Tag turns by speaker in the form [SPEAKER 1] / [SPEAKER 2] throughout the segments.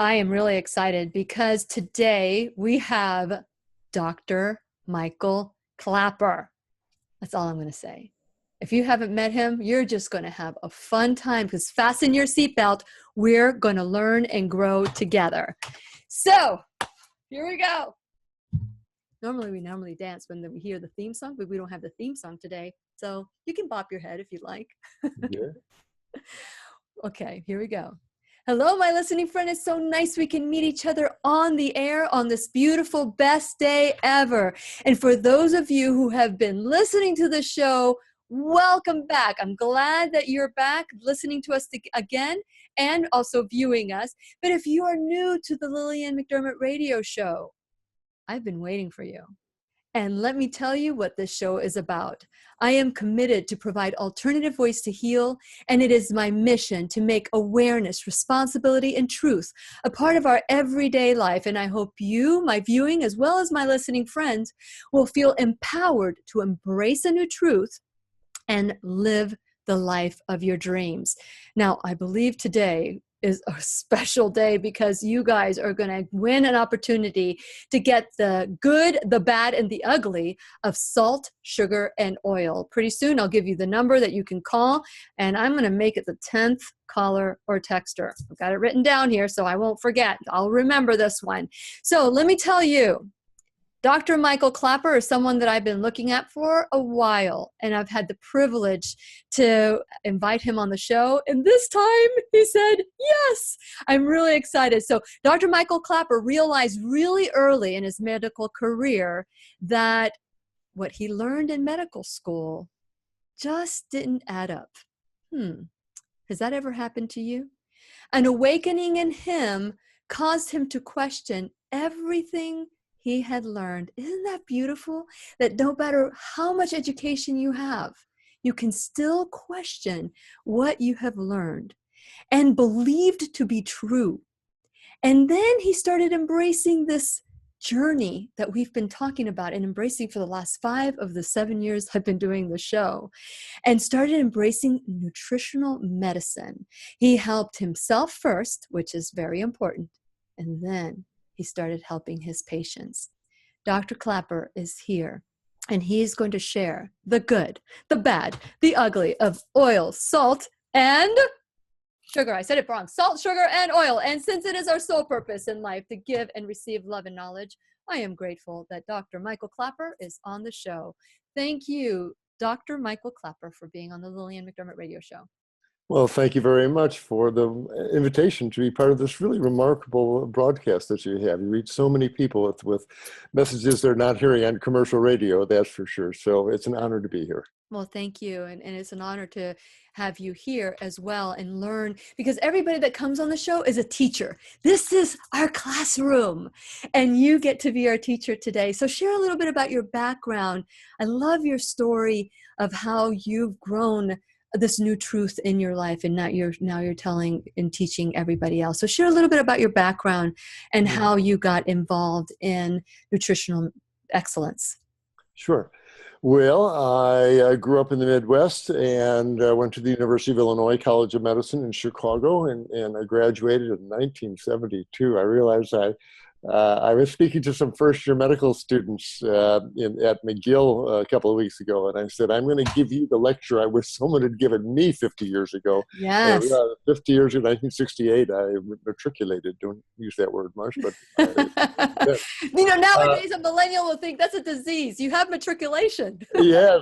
[SPEAKER 1] I am really excited because today we have Dr. Michael Klaper. That's all I'm going to say. If you haven't met him, you're just going to have a fun time because fasten your seatbelt. We're going to learn and grow together. So here we go. We dance when we hear the theme song, but we don't have the theme song today. So you can bop your head if you'd like.
[SPEAKER 2] Yeah.
[SPEAKER 1] Okay, here we go. Hello, my listening friend. It's so nice we can meet each other on the air on this beautiful, best day ever. And for those of you who have been listening to the show, welcome back. I'm glad that you're back listening to us again and also viewing us. But if you are new to the Lillian McDermott radio show, I've been waiting for you. And let me tell you what this show is about. I am committed to provide alternative ways to heal, and it is my mission to make awareness, responsibility, and truth a part of our everyday life. And I hope you, my viewing, as well as my listening friends, will feel empowered to embrace a new truth and live the life of your dreams. Now, I believe today is a special day because you guys are going to win an opportunity to get the good, the bad, and the ugly of salt, sugar, and oil. Pretty soon I'll give you the number that you can call, and I'm going to make it the 10th caller or texter. I've got it written down here so I won't forget. I'll remember this one. So let me tell you, Dr. Michael Klaper is someone that I've been looking at for a while, and I've had the privilege to invite him on the show. And this time he said, yes, I'm really excited. So Dr. Michael Klaper realized really early in his medical career that what he learned in medical school just didn't add up. Has that ever happened to you? An awakening in him caused him to question everything he had learned. Isn't that beautiful? That no matter how much education you have, you can still question what you have learned and believed to be true. And then he started embracing this journey that we've been talking about and embracing for the last 5 of the 7 years I've been doing the show, and started embracing nutritional medicine. He helped himself first, which is very important, and then he started helping his patients. Dr. Klaper is here, and he is going to share the good, the bad, the ugly of oil, salt, and sugar. I said it wrong. Salt, sugar, and oil. And since it is our sole purpose in life to give and receive love and knowledge, I am grateful that Dr. Michael Klaper is on the show. Thank you, Dr. Michael Klaper, for being on the Lillian McDermott radio show.
[SPEAKER 2] Well, thank you very much for the invitation to be part of this really remarkable broadcast that you have. You reach so many people with messages they're not hearing on commercial radio, that's for sure. So it's an honor to be here.
[SPEAKER 1] Well, thank you. And it's an honor to have you here as well and learn, because everybody that comes on the show is a teacher. This is our classroom, and you get to be our teacher today. So share a little bit about your background. I love your story of how you've grown this new truth in your life, and now you're telling and teaching everybody else. So share a little bit about your background and how you got involved in nutritional excellence.
[SPEAKER 2] Sure. Well, I grew up in the Midwest and went to the University of Illinois College of Medicine in Chicago, and I graduated in 1972. I realized I was speaking to some first-year medical students at McGill a couple of weeks ago, and I said, I'm going to give you the lecture I wish someone had given me 50 years ago.
[SPEAKER 1] Yes.
[SPEAKER 2] 50 years ago, 1968, I matriculated. Don't use that word much, but...
[SPEAKER 1] Nowadays a millennial will think that's a disease. You have matriculation.
[SPEAKER 2] Yeah,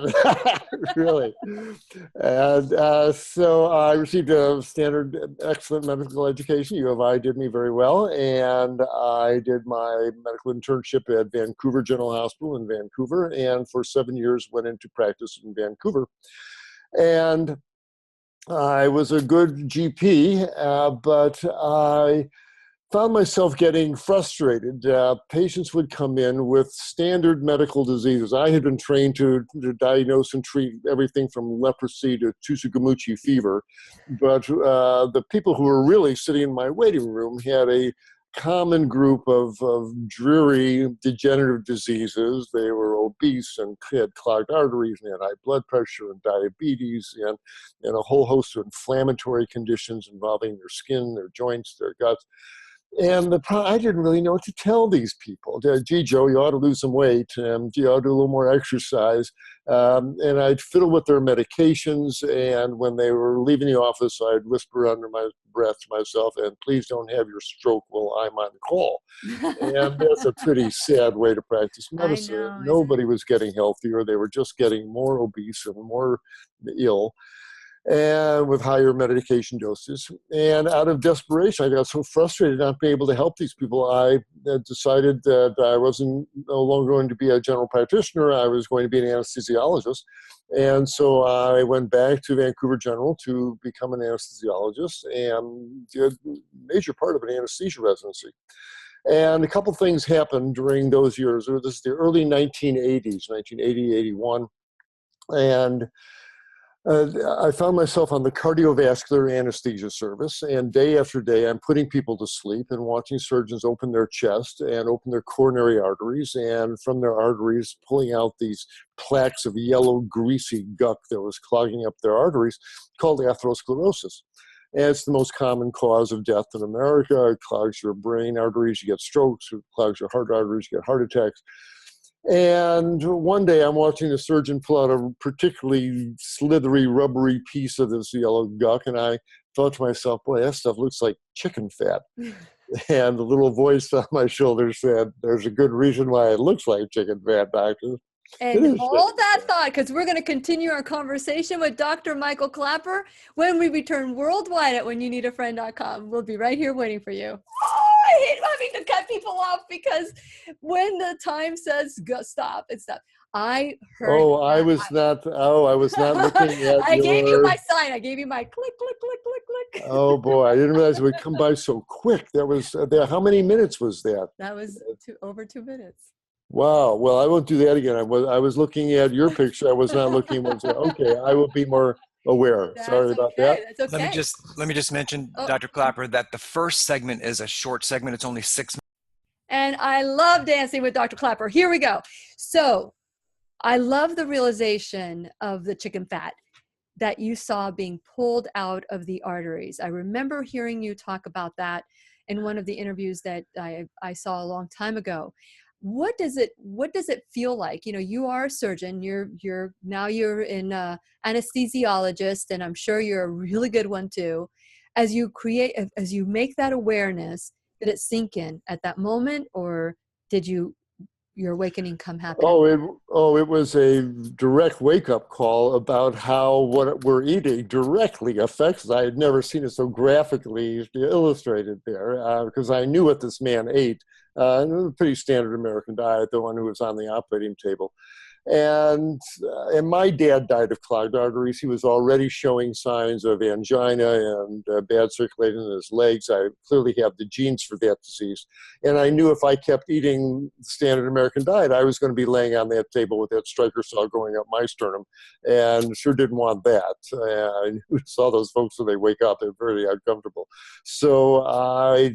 [SPEAKER 2] really. And so I received a standard excellent medical education. U of I did me very well, and I did my medical internship at Vancouver General Hospital in Vancouver, and for 7 years went into practice in Vancouver. And I was a good GP, but I found myself getting frustrated. Patients would come in with standard medical diseases. I had been trained to diagnose and treat everything from leprosy to Tsugamuchi fever, but the people who were really sitting in my waiting room had a common group of dreary degenerative diseases. They were obese and had clogged arteries and had high blood pressure and diabetes and a whole host of inflammatory conditions involving their skin, their joints, their guts. And I didn't really know what to tell these people. Gee, Joe, you ought to lose some weight. Gee, you ought to do a little more exercise. And I'd fiddle with their medications. And when they were leaving the office, I'd whisper under my breath to myself, and please don't have your stroke while I'm on call. And that's a pretty sad way to practice
[SPEAKER 1] I
[SPEAKER 2] medicine.
[SPEAKER 1] know, isn't
[SPEAKER 2] Nobody was getting healthier. They were just getting more obese and more ill, and with higher medication doses. And out of desperation, I got so frustrated not being able to help these people, I decided that I wasn't no longer going to be a general practitioner. I was going to be an anesthesiologist. And so I went back to Vancouver General to become an anesthesiologist and did a major part of an anesthesia residency. And a couple things happened during those years. This is the early 1980s, 1980, 81. And I found myself on the cardiovascular anesthesia service, and day after day, I'm putting people to sleep and watching surgeons open their chest and open their coronary arteries, and from their arteries, pulling out these plaques of yellow, greasy guck that was clogging up their arteries, called atherosclerosis. And it's the most common cause of death in America. It clogs your brain arteries, you get strokes. It clogs your heart arteries, you get heart attacks. And one day I'm watching the surgeon pull out a particularly slithery, rubbery piece of this yellow guck, and I thought to myself, boy, that stuff looks like chicken fat. And the little voice on my shoulder said, there's a good reason why it looks like chicken fat, doctor.
[SPEAKER 1] And hold that thought, because we're going to continue our conversation with Dr. Michael Klaper when we return worldwide at whenyounneedafriend.com. We'll be right here waiting for you. Oh, I hate having to cut people off because when the time says go, stop, it's stop. I heard.
[SPEAKER 2] Oh, I was not looking at
[SPEAKER 1] I gave you my sign. I gave you my click, click, click, click, click.
[SPEAKER 2] Oh boy, I didn't realize it would come by so quick. That was how many minutes was that?
[SPEAKER 1] That was over 2 minutes.
[SPEAKER 2] Wow. Well, I won't do that again. I was looking at your picture. I was not looking at okay, I will be more aware. Sorry about that.
[SPEAKER 1] That's okay.
[SPEAKER 3] Let me just mention, Dr. Klaper, that the first segment is a short segment. It's only 6 minutes.
[SPEAKER 1] And I love dancing with Dr. Klaper. Here we go. So I love the realization of the chicken fat that you saw being pulled out of the arteries. I remember hearing you talk about that in one of the interviews that I saw a long time ago. What does it feel like? You know, you are a surgeon, you're in anesthesiologist, and I'm sure you're a really good one too. As you make that awareness, did it sink in at that moment, or did your awakening come happen?
[SPEAKER 2] It was a direct wake-up call about how what we're eating directly affects us. I had never seen it so graphically illustrated there because I knew what this man ate. It was a pretty standard American diet, the one who was on the operating table. And my dad died of clogged arteries. He was already showing signs of angina and bad circulation in his legs. I clearly have the genes for that disease. And I knew if I kept eating the standard American diet, I was going to be laying on that table with that striker saw going up my sternum. And sure didn't want that. I saw those folks when they wake up, they're very uncomfortable. So I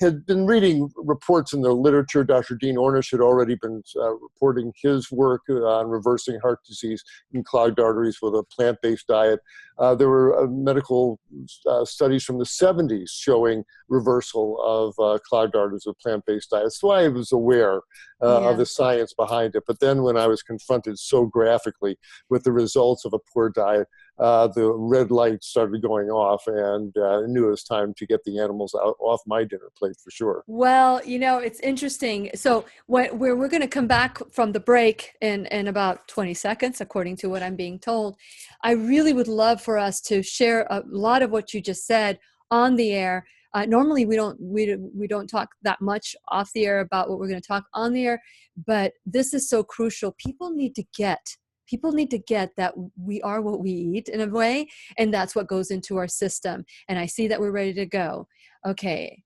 [SPEAKER 2] had been reading reports in the literature. Dr. Dean Ornish had already been reporting his work on reversing heart disease in clogged arteries with a plant-based diet. There were medical studies from the 70s showing reversal of clogged arteries with plant-based diets. So I was aware of the science behind it. But then when I was confronted so graphically with the results of a poor diet, the red light started going off, and I knew it was time to get the animals off my dinner plate for sure.
[SPEAKER 1] Well, you know, it's interesting. So we're going to come back from the break in about 20 seconds, according to what I'm being told. I really would love for us to share a lot of what you just said on the air. Normally we don't talk that much off the air about what we're going to talk on the air, but this is so crucial. People need to get that we are what we eat in a way, and that's what goes into our system. And I see that we're ready to go. Okay.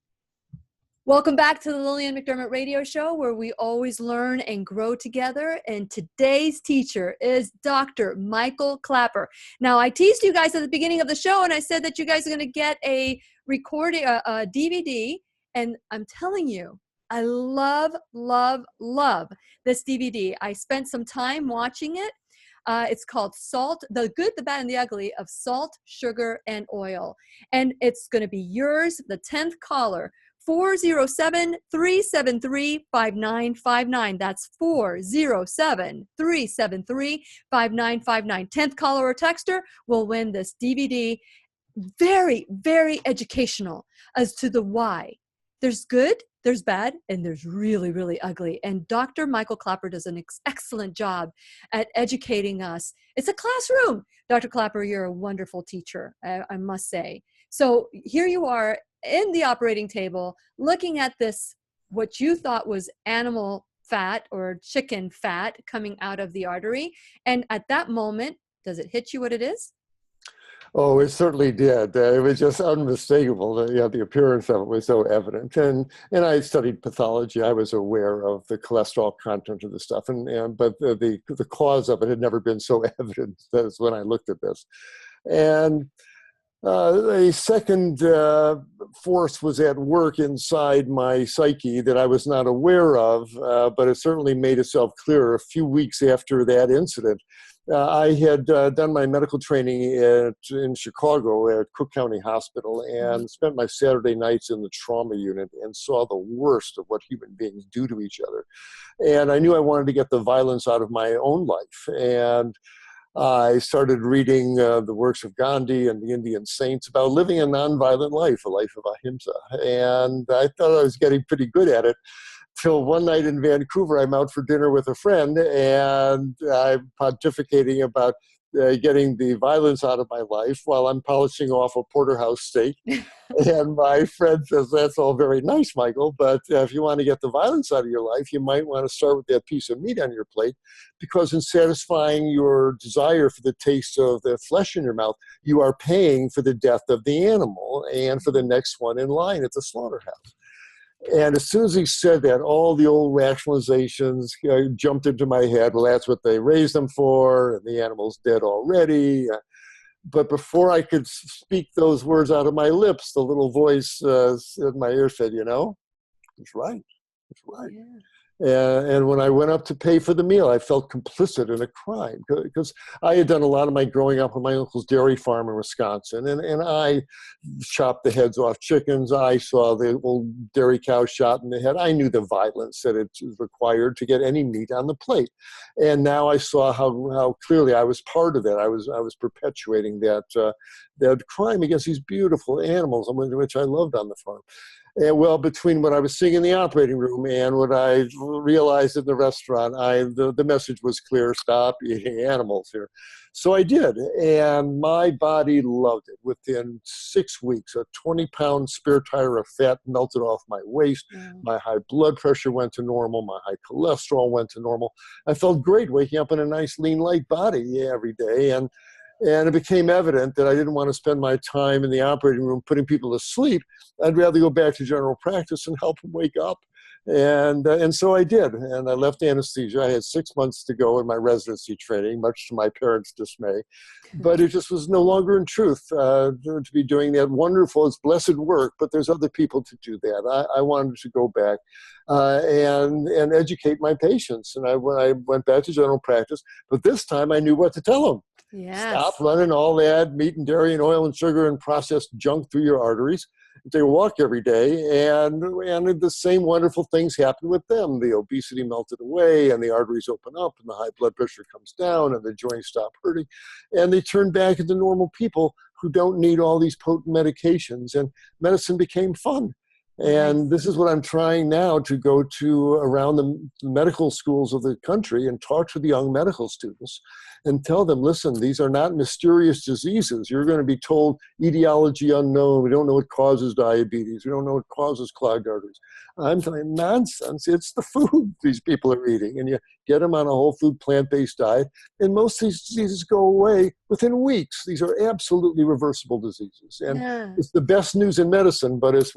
[SPEAKER 1] Welcome back to the Lillian McDermott Radio Show, where we always learn and grow together. And today's teacher is Dr. Michael Klaper. Now, I teased you guys at the beginning of the show, and I said that you guys are going to get a recording, a DVD. And I'm telling you, I love, love, love this DVD. I spent some time watching it. It's called Salt, the Good, the Bad, and the Ugly of Salt, Sugar, and Oil. And it's going to be yours, the 10th caller. 407-373-5959. That's 407-373-5959. 10th caller or texter will win this DVD. Very, very educational as to the why. There's good, there's bad, and there's really, really ugly. And Dr. Michael Klaper does an excellent job at educating us. It's a classroom. Dr. Klaper, you're a wonderful teacher, I must say. So here you are in the operating table, looking at this, what you thought was animal fat or chicken fat coming out of the artery. And at that moment, does it hit you what it is?
[SPEAKER 2] Oh, it certainly did. It was just unmistakable. The appearance of it was so evident. And I studied pathology. I was aware of the cholesterol content of the stuff, but the cause of it had never been so evident as when I looked at this. And a second force was at work inside my psyche that I was not aware of, but it certainly made itself clear a few weeks after that incident. I had done my medical training in Chicago at Cook County Hospital and spent my Saturday nights in the trauma unit and saw the worst of what human beings do to each other. And I knew I wanted to get the violence out of my own life. And I started reading the works of Gandhi and the Indian saints about living a nonviolent life, a life of ahimsa. And I thought I was getting pretty good at it. Till one night in Vancouver, I'm out for dinner with a friend, and I'm pontificating about getting the violence out of my life while I'm polishing off a porterhouse steak. And my friend says, that's all very nice, Michael, but if you want to get the violence out of your life, you might want to start with that piece of meat on your plate, because in satisfying your desire for the taste of the flesh in your mouth, you are paying for the death of the animal and for the next one in line at the slaughterhouse. And as soon as he said that, all the old rationalizations jumped into my head. Well, that's what they raised them for, and the animal's dead already. But before I could speak those words out of my lips, the little voice in my ear said, he's right. He's right. Yeah. And when I went up to pay for the meal, I felt complicit in a crime, because I had done a lot of my growing up on my uncle's dairy farm in Wisconsin, and I chopped the heads off chickens. I saw the old dairy cow shot in the head. I knew the violence that it was required to get any meat on the plate. And now I saw how clearly I was part of it. I was perpetuating that crime against these beautiful animals, which I loved on the farm. And well, between what I was seeing in the operating room and what I realized in the restaurant, the message was clear: stop eating animals here. So I did, and my body loved it. Within 6 weeks, a 20-pound spare tire of fat melted off my waist. My high blood pressure went to normal. My high cholesterol went to normal. I felt great waking up in a nice, lean, light body every day. And it became evident that I didn't want to spend my time in the operating room putting people to sleep. I'd rather go back to general practice and help them wake up. And so I did. And I left anesthesia. I had 6 months to go in my residency training, much to my parents' dismay. But it just was no longer in truth to be doing that wonderful, it's blessed work, but there's other people to do that. I wanted to go back and educate my patients. And I went back to general practice, but this time I knew what to tell them. Yes. Stop running all that meat and dairy and oil and sugar and processed junk through your arteries. They walk every day, and the same wonderful things happen with them. The obesity melted away, and the arteries open up, and the high blood pressure comes down, and the joints stop hurting, and they turn back into normal people who don't need all these potent medications, and medicine became fun. And this is what I'm trying now, to go to around the medical schools of the country and talk to the young medical students and tell them, listen, these are not mysterious diseases. You're going to be told etiology unknown. We don't know what causes diabetes. We don't know what causes clogged arteries. I'm telling nonsense. It's the food these people are eating. And you get them on a whole food, plant-based diet, and most of these diseases go away within weeks. These are absolutely reversible diseases. And it's the best news in medicine, but it's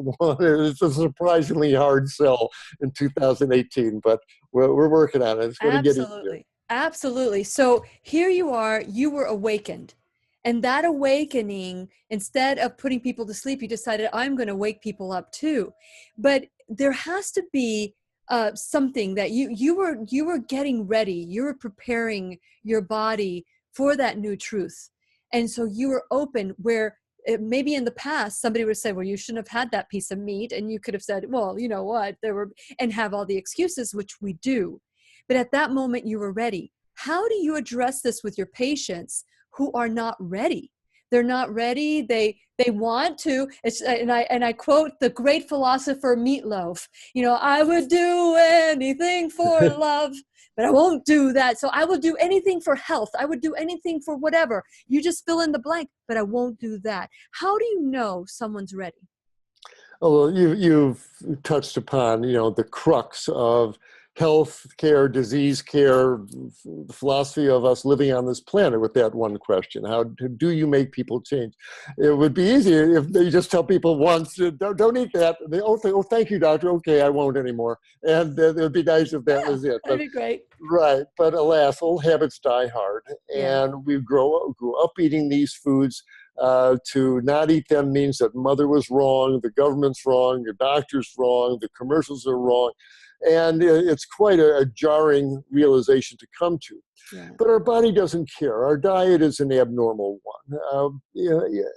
[SPEAKER 2] a surprisingly hard sell in 2018. But we're working on it. It's going to get easier.
[SPEAKER 1] Absolutely. So here you are, you were awakened. And that awakening, instead of putting people to sleep, you decided, I'm going to wake people up too. But there has to be something that you were getting ready, you were preparing your body for that new truth. And so you were open, where maybe in the past somebody would say, well, you shouldn't have had that piece of meat, and you could have said, well, you know what, and have all the excuses, which we do. But at that moment you were ready. How do you address this with your patients who are not ready? They're not ready. They want to. And I quote the great philosopher Meatloaf. I would do anything for love, but I won't do that. So I will do anything for health. I would do anything for whatever. You just fill in the blank, but I won't do that. How do you know someone's ready?
[SPEAKER 2] Oh, well, you've touched upon, the crux of health care, disease care, the philosophy of us living on this planet with that one question. How do you make people change? It would be easier if they just tell people once, don't eat that. They say, oh, thank you, doctor. Okay, I won't anymore. And it would be nice if that was it.
[SPEAKER 1] That'd be great.
[SPEAKER 2] Right. But alas, old habits die hard. And we grew up eating these foods. To not eat them means that mother was wrong, the government's wrong, your doctor's wrong, the commercials are wrong. And it's quite a jarring realization to come to. Yeah. But our body doesn't care. Our diet is an abnormal one.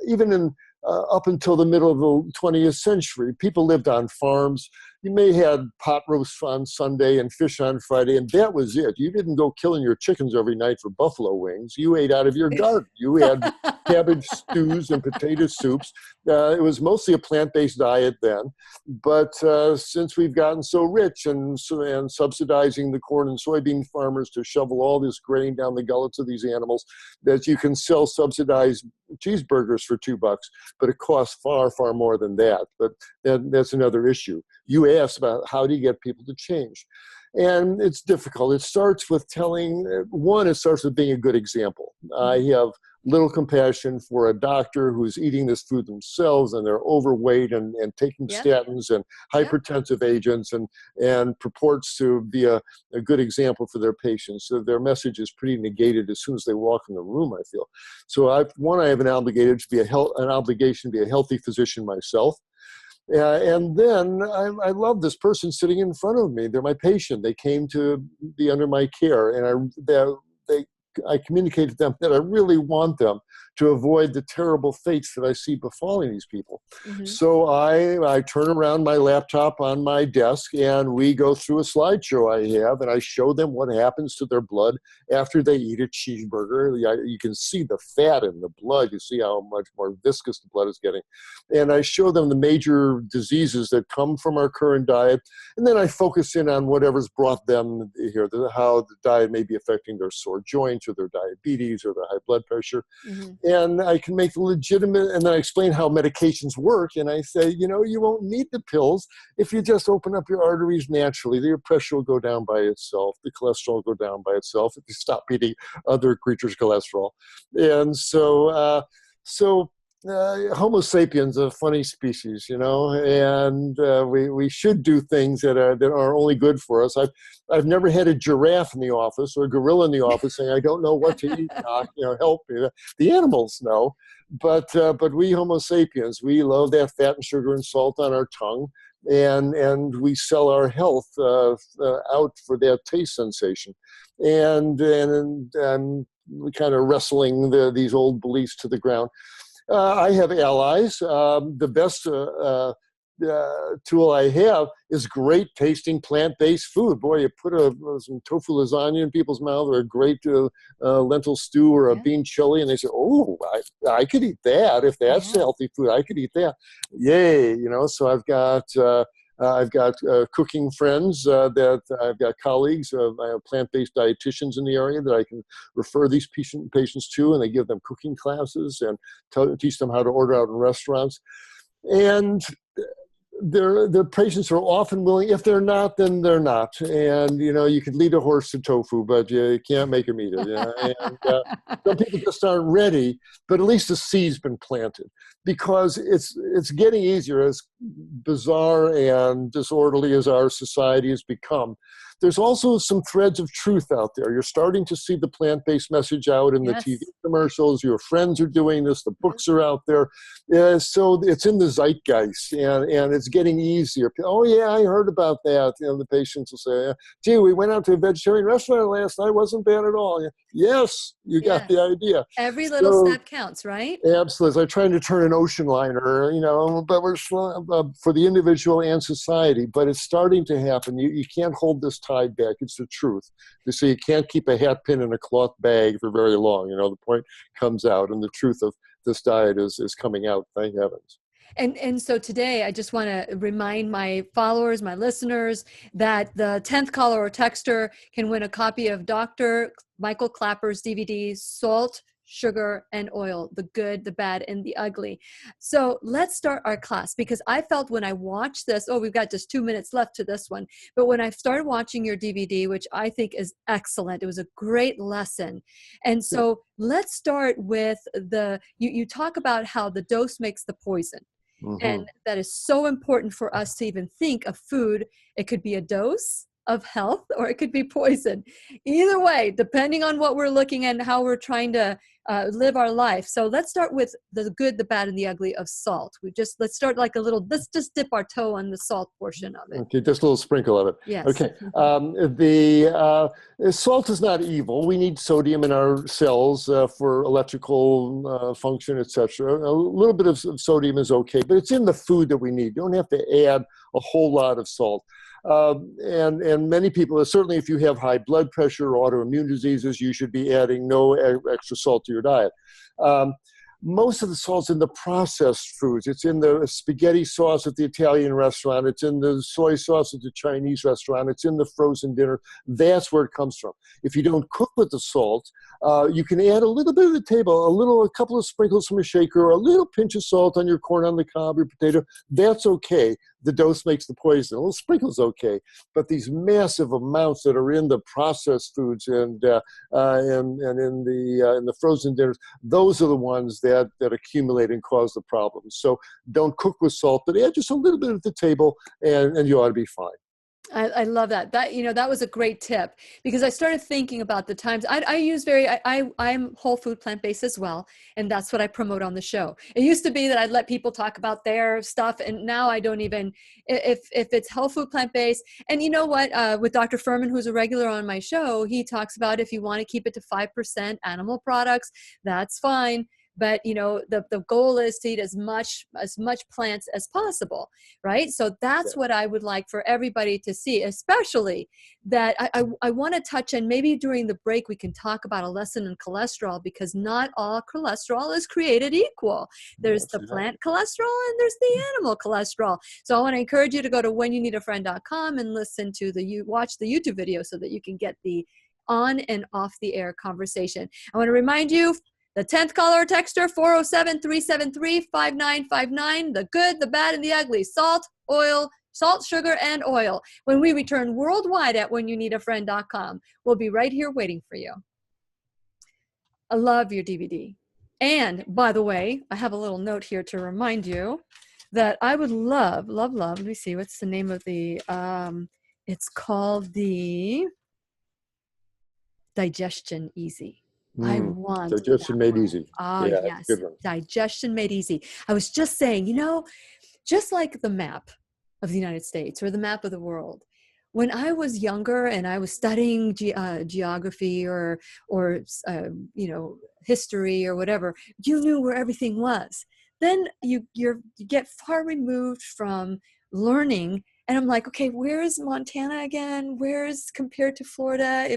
[SPEAKER 2] Even up until the middle of the 20th century, people lived on farms. You may have pot roast on Sunday and fish on Friday, and that was it. You didn't go killing your chickens every night for buffalo wings. You ate out of your garden. You had cabbage stews and potato soups. It was mostly a plant-based diet then. But since we've gotten so rich and subsidizing the corn and soybean farmers to shovel all this grain down the gullets of these animals, that you can sell subsidized cheeseburgers for $2, but it costs far, far more than that. But that's another issue. You asked about how do you get people to change. And it's difficult. It starts with it starts with being a good example. I have little compassion for a doctor who's eating this food themselves and they're overweight and taking statins and hypertensive agents and purports to be a good example for their patients. So their message is pretty negated as soon as they walk in the room, I feel. So I have an obligation to be a healthy physician myself. And then I love this person sitting in front of me. They're my patient. They came to be under my care, and I communicate to them that I really want them to avoid the terrible fates that I see befalling these people. Mm-hmm. So I turn around my laptop on my desk and we go through a slideshow I have, and I show them what happens to their blood after they eat a cheeseburger. You can see the fat in the blood. You see how much more viscous the blood is getting. And I show them the major diseases that come from our current diet. And then I focus in on whatever's brought them here, how the diet may be affecting their sore joints or their diabetes or their high blood pressure. Mm-hmm. And I can make legitimate, and then I explain how medications work. And I say, you won't need the pills if you just open up your arteries naturally. Your pressure will go down by itself. The cholesterol will go down by itself if you stop eating other creatures' cholesterol. And so Homo sapiens, a funny species, and we should do things that are only good for us. I've never had a giraffe in the office or a gorilla in the office saying, I don't know what to eat, doc, help me. The animals know, but we Homo sapiens, we love that fat and sugar and salt on our tongue, and we sell our health out for that taste sensation, and we kind of wrestling these old beliefs to the ground. I have allies. The best tool I have is great tasting plant-based food. Boy, you put some tofu lasagna in people's mouth, or a great lentil stew or a bean chili, and they say, oh, I could eat that. If that's healthy food, I could eat that. Yay, so I've got cooking friends that I've got colleagues. I have plant-based dietitians in the area that I can refer these patients to, and they give them cooking classes and teach them how to order out in restaurants. And the patients are often willing. If they're not, then they're not. And, you could lead a horse to tofu, but you can't make them eat it. And some people just aren't ready, but at least the seed's been planted, because it's getting easier, as bizarre and disorderly as our society has become. there's also some threads of truth out there. You're starting to see the plant-based message out in the
[SPEAKER 1] Yes.
[SPEAKER 2] TV commercials. Your friends are doing this. The books are out there. So it's in the zeitgeist, and it's getting easier. Oh, yeah, I heard about that. The patients will say, gee, we went out to a vegetarian restaurant last night. It wasn't bad at all. Yes, you got the idea.
[SPEAKER 1] Every little step counts, right?
[SPEAKER 2] Absolutely. It's like trying to turn an ocean liner, but we're slow, for the individual and society. But it's starting to happen. You can't hold this tide back. It's the truth. So you can't keep a hat pin in a cloth bag for very long. The point comes out, and the truth of this diet is coming out. Thank heavens.
[SPEAKER 1] And so today, I just want to remind my followers, my listeners, that the 10th caller or texter can win a copy of Dr. Michael Klaper's DVD, Salt, Sugar, and Oil, the Good, the Bad, and the Ugly. So let's start our class, because I felt when I watched this, we've got just 2 minutes left to this one, but when I started watching your DVD, which I think is excellent, it was a great lesson. And so let's start with you talk about how the dose makes the poison.
[SPEAKER 2] Mm-hmm.
[SPEAKER 1] And that is so important for us to even think of food. It could be a dose of health, or it could be poison. Either way, depending on what we're looking at and how we're trying to live our life. So let's start with the good, the bad, and the ugly of salt. Let's start like let's just dip our toe on the salt portion of it.
[SPEAKER 2] Okay, just a little sprinkle of it.
[SPEAKER 1] Yes.
[SPEAKER 2] Okay. The salt is not evil. We need sodium in our cells for electrical function, etc. A little bit of sodium is okay, but it's in the food that we need. You don't have to add a whole lot of salt. And many people, certainly if you have high blood pressure or autoimmune diseases, you should be adding no extra salt to your diet. Most of the salt's in the processed foods. It's in the spaghetti sauce at the Italian restaurant. It's in the soy sauce at the Chinese restaurant. It's in the frozen dinner. That's where it comes from. If you don't cook with the salt, you can add a little bit of the table, a couple of sprinkles from a shaker, or a little pinch of salt on your corn on the cob or potato. That's okay. The dose makes the poison. A little sprinkle's okay. But these massive amounts that are in the processed foods and in the frozen dinners, those are the ones that accumulate and cause the problems. So don't cook with salt, but add just a little bit at the table, and you ought to be fine.
[SPEAKER 1] I love that. That was a great tip, because I started thinking about the times I'm whole food plant-based as well. And that's what I promote on the show. It used to be that I'd let people talk about their stuff. And now I don't even, if it's whole food plant-based. And you know what, with Dr. Furman, who's a regular on my show, he talks about if you want to keep it to 5% animal products, that's fine. But the goal is to eat as much plants as possible, right? So that's what I would like for everybody to see, especially that I want to touch, and maybe during the break we can talk about a lesson in cholesterol, because not all cholesterol is created equal. There's the plant cholesterol and there's the animal cholesterol. So I want to encourage you to go to whenyouneedafriend.com and watch the YouTube video so that you can get the on and off the air conversation. I want to remind you, the 10th caller or texter, 407-373-5959. The good, the bad, and the ugly. Salt, sugar, and oil. When we return worldwide at whenyouneedafriend.com. We'll be right here waiting for you. I love your DVD. And by the way, I have a little note here to remind you that I would love. Let me see. What's the name of the, it's called the Digestion Easy. I want
[SPEAKER 2] Digestion Made Easy.
[SPEAKER 1] Yes.
[SPEAKER 2] Good one.
[SPEAKER 1] Digestion Made Easy. I was just saying, just like the map of the United States or the map of the world, when I was younger and I was studying geography or history or whatever, you knew where everything was. Then you get far removed from learning. And I'm like, okay, where is Montana again? Where is compared to Florida?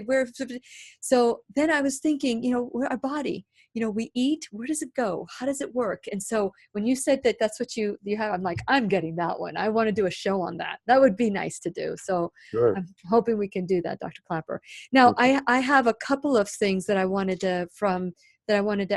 [SPEAKER 1] So then I was thinking, our body, we eat, where does it go? How does it work? And so when you said that that's what you have, I'm like, I'm getting that one. I want to do a show on that. That would be nice to do. So sure. I'm hoping we can do that, Dr. Klaper. Now, okay. I have a couple of things that I wanted to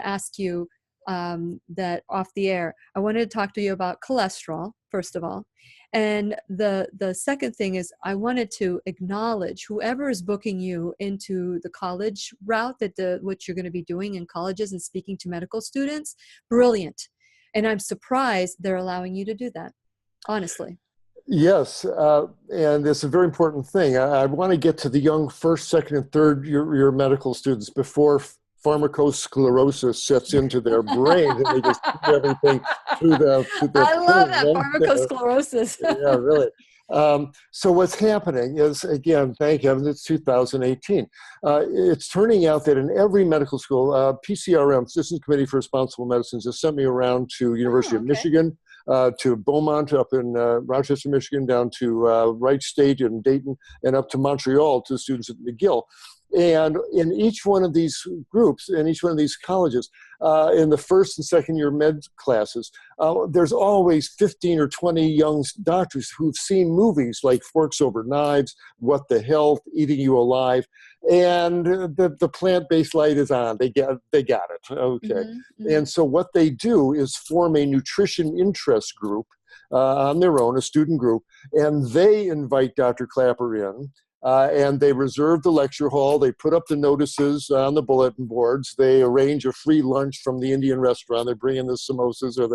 [SPEAKER 1] ask you that off the air. I wanted to talk to you about cholesterol, first of all. And the second thing is I wanted to acknowledge whoever is booking you into the college route, what you're going to be doing in colleges and speaking to medical students. Brilliant. And I'm surprised they're allowing you to do that, honestly.
[SPEAKER 2] Yes, and it's a very important thing. I want to get to the young first, second, and third year medical students before pharmacosclerosis sets into their brain and they just do everything through the
[SPEAKER 1] I love that
[SPEAKER 2] poison.
[SPEAKER 1] pharmacosclerosis.
[SPEAKER 2] Yeah, really. So what's happening is, again, thank heavens, it's 2018. It's turning out that in every medical school, PCRM, Physicians Committee for Responsible Medicines, has sent me around to University of Michigan, to Beaumont up in Rochester, Michigan, down to Wright State in Dayton, and up to Montreal to students at McGill. And in each one of these groups, in each one of these colleges, in the first and second year med classes, there's always 15 or 20 young doctors who've seen movies like Forks Over Knives, What the Health, Eating You Alive, and the plant-based light is on. They got it. Okay.
[SPEAKER 1] Mm-hmm.
[SPEAKER 2] And so what they do is form a nutrition interest group on their own, a student group, and they invite Dr. Klaper in. And they reserve the lecture hall. They put up the notices on the bulletin boards. They arrange a free lunch from the Indian restaurant. They bring in the samosas or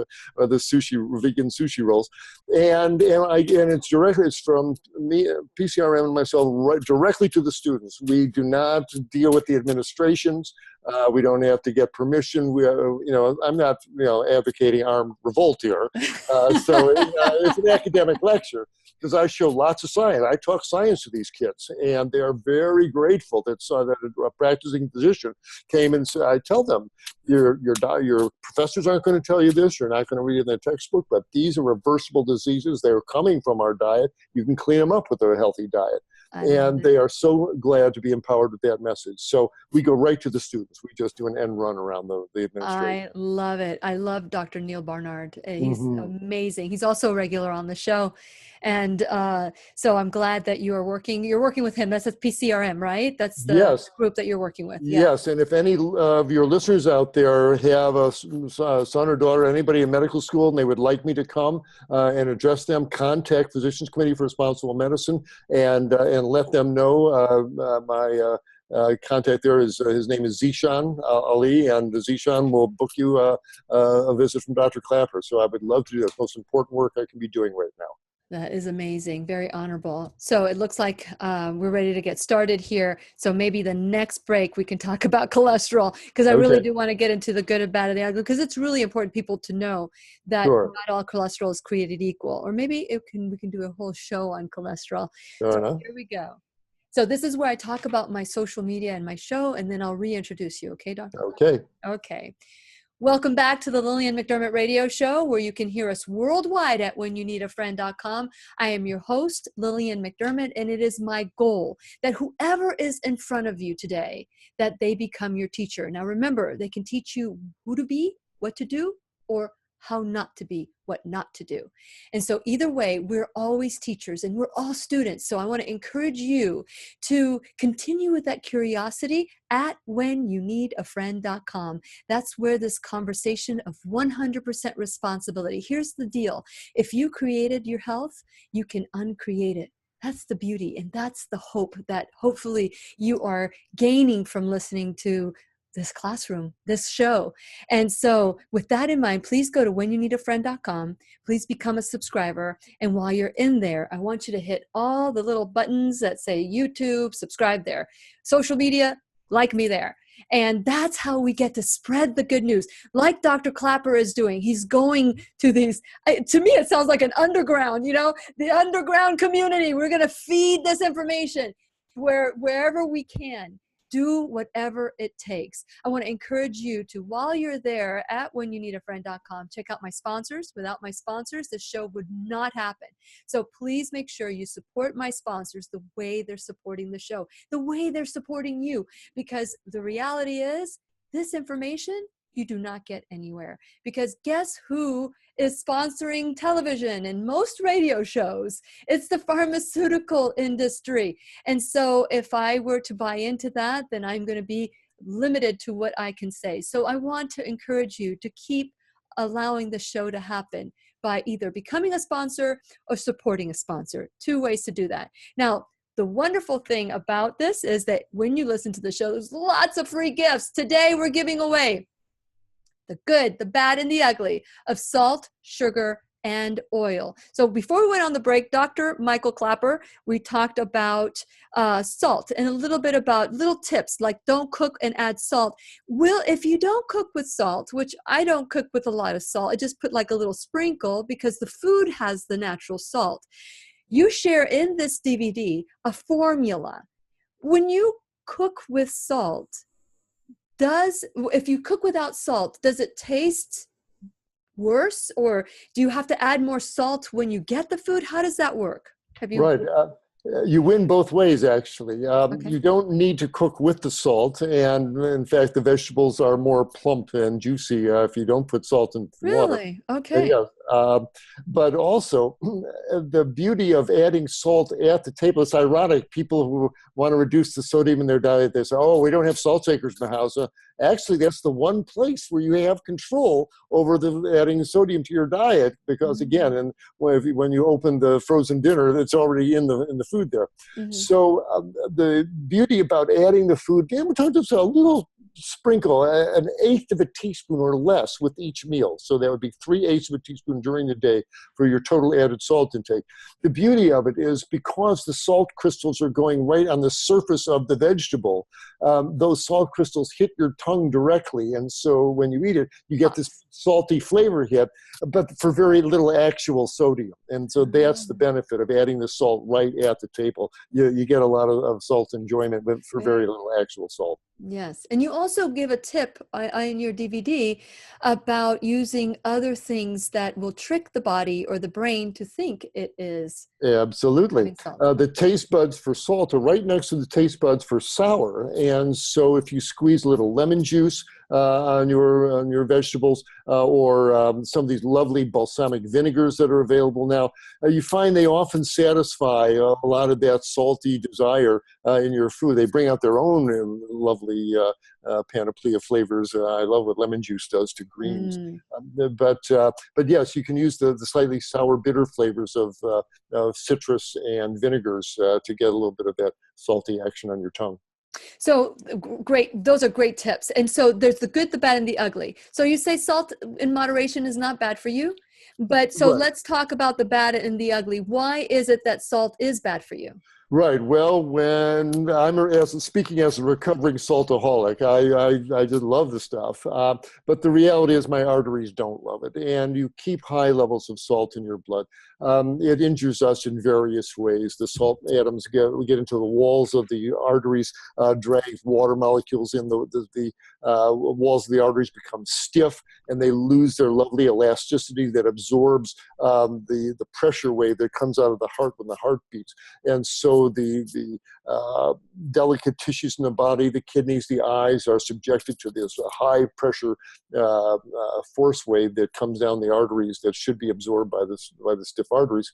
[SPEAKER 2] the sushi, vegan sushi rolls, and it's from me, PCRM, and myself directly to the students. We do not deal with the administrations. We don't have to get permission. I'm not advocating armed revolt here. So it's an academic lecture, because I show lots of science. I talk science to these kids, and they are very grateful that a practicing physician came and said, I tell them, your professors aren't going to tell you this, you're not going to read it in the textbook, but these are reversible diseases. They're coming from our diet. You can clean them up with a healthy diet. And they are so glad to be empowered with that message. So we go right to the students. We just do an end run around the administration.
[SPEAKER 1] I love it. I love Dr. Neil Barnard. He's amazing. He's also a regular on the show. And so I'm glad that you're working with him. That's a PCRM, right? That's the group that you're working with. Yeah.
[SPEAKER 2] Yes. And if any of your listeners out there have a son or daughter, anybody in medical school, and they would like me to come and address them, contact Physicians Committee for Responsible Medicine and let them know my contact there is, his name is Zishan Ali, and Zishan will book you a visit from Dr. Klaper. So I would love to do that. Most important work I can be doing right now.
[SPEAKER 1] That is amazing. Very honorable. So it looks like we're ready to get started here. So maybe the next break we can talk about cholesterol, because I really do want to get into the good and bad and the ugly, because it's really important people to know that not all cholesterol is created equal. Or maybe we can do a whole show on cholesterol. So here we go. So this is where I talk about my social media and my show, and then I'll reintroduce you. Okay, Doctor? Okay. Welcome back to the Lillian McDermott Radio Show, where you can hear us worldwide at whenyouneedafriend.com. I am your host, Lillian McDermott, and it is my goal that whoever is in front of you today, that they become your teacher. Now remember, they can teach you who to be, what to do, or how not to be, what not to do. And so either way, we're always teachers and we're all students. So I want to encourage you to continue with that curiosity at whenyouneedafriend.com. That's where this conversation of 100% responsibility. Here's the deal. If you created your health, you can uncreate it. That's the beauty. And that's the hope that hopefully you are gaining from listening to this classroom, this show. And so with that in mind, please go to whenyouneedafriend.com. Please become a subscriber. And while you're in there, I want you to hit all the little buttons that say YouTube, subscribe there, social media, like me there. And that's how we get to spread the good news, like Dr. Klaper is doing. He's going to these, to me, it sounds like an underground, the underground community. We're going to feed this information wherever we can. Do whatever it takes. I want to encourage you to, while you're there at whenyouneedafriend.com, check out my sponsors. Without my sponsors, this show would not happen. So please make sure you support my sponsors the way they're supporting the show, the way they're supporting you, because the reality is this information you do not get anywhere. Because guess who is sponsoring television and most radio shows? It's the pharmaceutical industry. And so if I were to buy into that, then I'm going to be limited to what I can say. So I want to encourage you to keep allowing the show to happen by either becoming a sponsor or supporting a sponsor. 2 ways to do that. Now, the wonderful thing about this is that when you listen to the show, there's lots of free gifts. Today, we're giving away the good, the bad, and the ugly of salt, sugar, and oil. So before we went on the break, Dr. Michael Klaper, we talked about salt and a little bit about little tips like don't cook and add salt. If you don't cook with salt, which I don't cook with a lot of salt, I just put like a little sprinkle because the food has the natural salt. You share in this DVD a formula. When you cook with salt, if you cook without salt, does it taste worse, or do you have to add more salt when you get the food? How does that work?
[SPEAKER 2] Right. You win both ways, actually.
[SPEAKER 1] Okay.
[SPEAKER 2] You don't need to cook with the salt, and in fact, the vegetables are more plump and juicy if you don't put salt in the water.
[SPEAKER 1] Really? Okay.
[SPEAKER 2] Yeah. But also, the beauty of adding salt at the table, it's ironic. People who want to reduce the sodium in their diet, they say, oh, we don't have salt shakers in the house. Actually, that's the one place where you have control over adding sodium to your diet, because again, and when you open the frozen dinner, it's already in the food there. So the beauty about adding the food, again, we're talking about a little sprinkle, an eighth of a teaspoon or less with each meal. So that would be 3/8 of a teaspoon during the day for your total added salt intake. The beauty of it is because the salt crystals are going right on the surface of the vegetable, those salt crystals hit your tongue directly. And so when you eat it, you get this salty flavor hit, but for very little actual sodium. And so that's the benefit of adding the salt right at the table. You get a lot of salt enjoyment for very little actual salt.
[SPEAKER 1] Yes. And you also give a tip in your DVD about using other things that will trick the body or the brain to think it is.
[SPEAKER 2] Absolutely. The taste buds for salt are right next to the taste buds for sour. And so if you squeeze a little lemon juice on your vegetables or some of these lovely balsamic vinegars that are available now, you find they often satisfy a lot of that salty desire in your food. They bring out their own lovely panoply of flavors. I love what lemon juice does to greens. But yes, you can use the slightly sour, bitter flavors of citrus and vinegars to get a little bit of that salty action on your tongue.
[SPEAKER 1] So great. Those are great tips. And so there's the good, the bad, and the ugly. So you say salt in moderation is not bad for you, but so let's talk about the bad and the ugly. Why is it that salt is bad for you?
[SPEAKER 2] Right. Well, when speaking as a recovering saltaholic, I did love the stuff. But the reality is my arteries don't love it. And you keep high levels of salt in your blood. It injures us in various ways. The salt atoms we get into the walls of the arteries, drag water molecules in the walls of the arteries become stiff, and they lose their lovely elasticity that absorbs the pressure wave that comes out of the heart when the heart beats. And so the delicate tissues in the body, the kidneys, the eyes are subjected to this high pressure force wave that comes down the arteries that should be absorbed by the stiff arteries.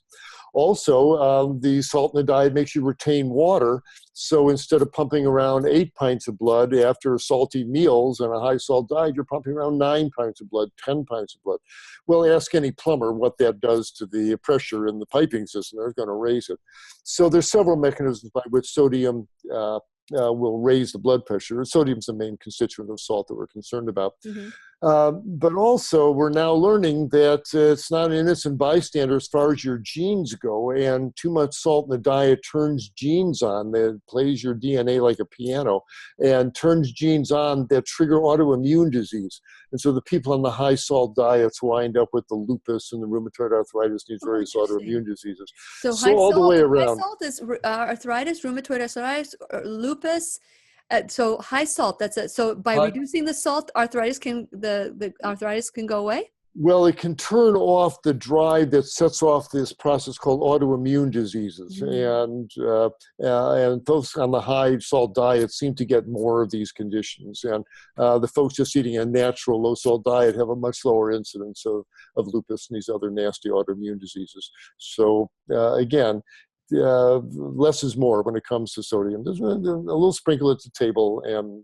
[SPEAKER 2] Also, the salt in the diet makes you retain water. So instead of pumping around 8 pints of blood after salty meals and a high salt diet, you're pumping around 9 pints of blood, 10 pints of blood. Well, ask any plumber what that does to the pressure in the piping system. They're going to raise it. So there's several mechanisms by which sodium will raise the blood pressure. Sodium is the main constituent of salt that we're concerned about. But also, we're now learning that it's not an innocent bystander as far as your genes go, and too much salt in the diet turns genes on that plays your DNA like a piano and turns genes on that trigger autoimmune disease. And so the people on the high salt diets wind up with the lupus and the rheumatoid arthritis, these various autoimmune diseases.
[SPEAKER 1] So
[SPEAKER 2] all the way around.
[SPEAKER 1] High salt is arthritis, rheumatoid arthritis, lupus. So high salt, that's it. So by reducing the salt, the arthritis can go away?
[SPEAKER 2] Well, it can turn off the drive that sets off this process called autoimmune diseases. And folks on the high salt diet seem to get more of these conditions. And the folks just eating a natural low salt diet have a much lower incidence of lupus and these other nasty autoimmune diseases. So again, less is more when it comes to sodium. There's a little sprinkle at the table, and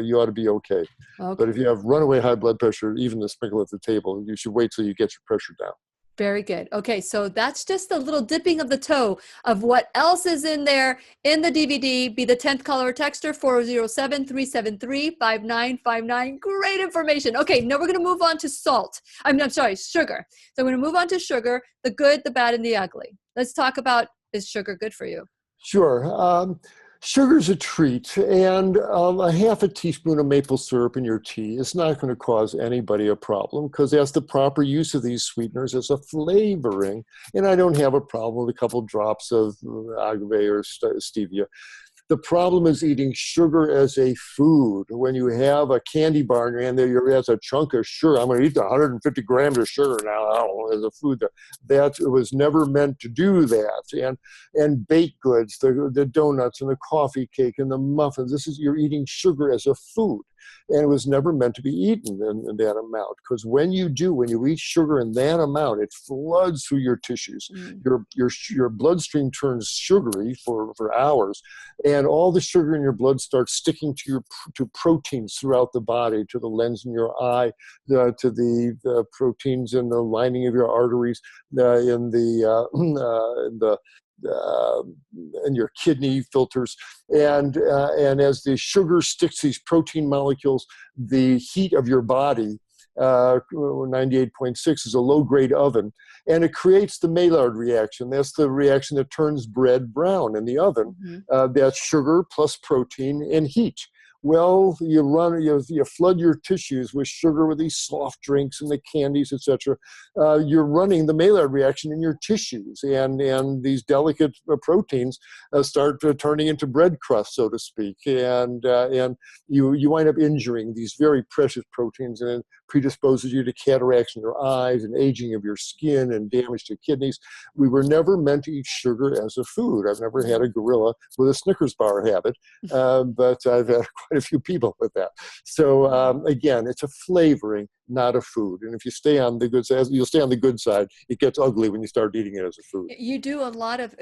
[SPEAKER 2] you ought to be okay. But if you have runaway high blood pressure, even the sprinkle at the table, you should wait till you get your pressure down.
[SPEAKER 1] Very good. Okay, so that's just a little dipping of the toe of what else is in there in the DVD. Be the 10th caller or texter, 407-373-5959. Great information. Okay, now we're going to move on to salt. I'm sorry, sugar. So I'm going to move on to sugar, the good, the bad, and the ugly. Let's talk about, is sugar good for you?
[SPEAKER 2] Sure. Sugar's a treat, and a half a teaspoon of maple syrup in your tea is not going to cause anybody a problem because that's the proper use of these sweeteners as a flavoring. And I don't have a problem with a couple drops of agave or stevia. The problem is eating sugar as a food. When you have a candy bar in your hand, there has a chunk of sugar. I'm going to eat 150 grams of sugar now as a food. That it was never meant to do that. And baked goods, the donuts and the coffee cake and the muffins. You're eating sugar as a food. And it was never meant to be eaten in that amount. Because when you eat sugar in that amount, it floods through your tissues. Your bloodstream turns sugary for hours. And all the sugar in your blood starts sticking to proteins throughout the body, to the lens in your eye, to the proteins in the lining of your arteries, in your kidney filters, and as the sugar sticks these protein molecules, the heat of your body, 98.6 is a low-grade oven, and it creates the Maillard reaction. That's the reaction that turns bread brown in the oven. That's sugar plus protein and heat. Well, you flood your tissues with sugar, with these soft drinks and the candies, etc. You're running the Maillard reaction in your tissues, and these delicate proteins start turning into bread crust, so to speak, and you wind up injuring these very precious proteins, and it predisposes you to cataracts in your eyes and aging of your skin and damage to kidneys. We were never meant to eat sugar as a food. I've never had a gorilla with a Snickers bar habit, but I've had quite a few people with that. So again, it's a flavoring, not a food. And if you stay on the good side, you'll stay on the good side. It gets ugly when you start eating it as a food.
[SPEAKER 1] You do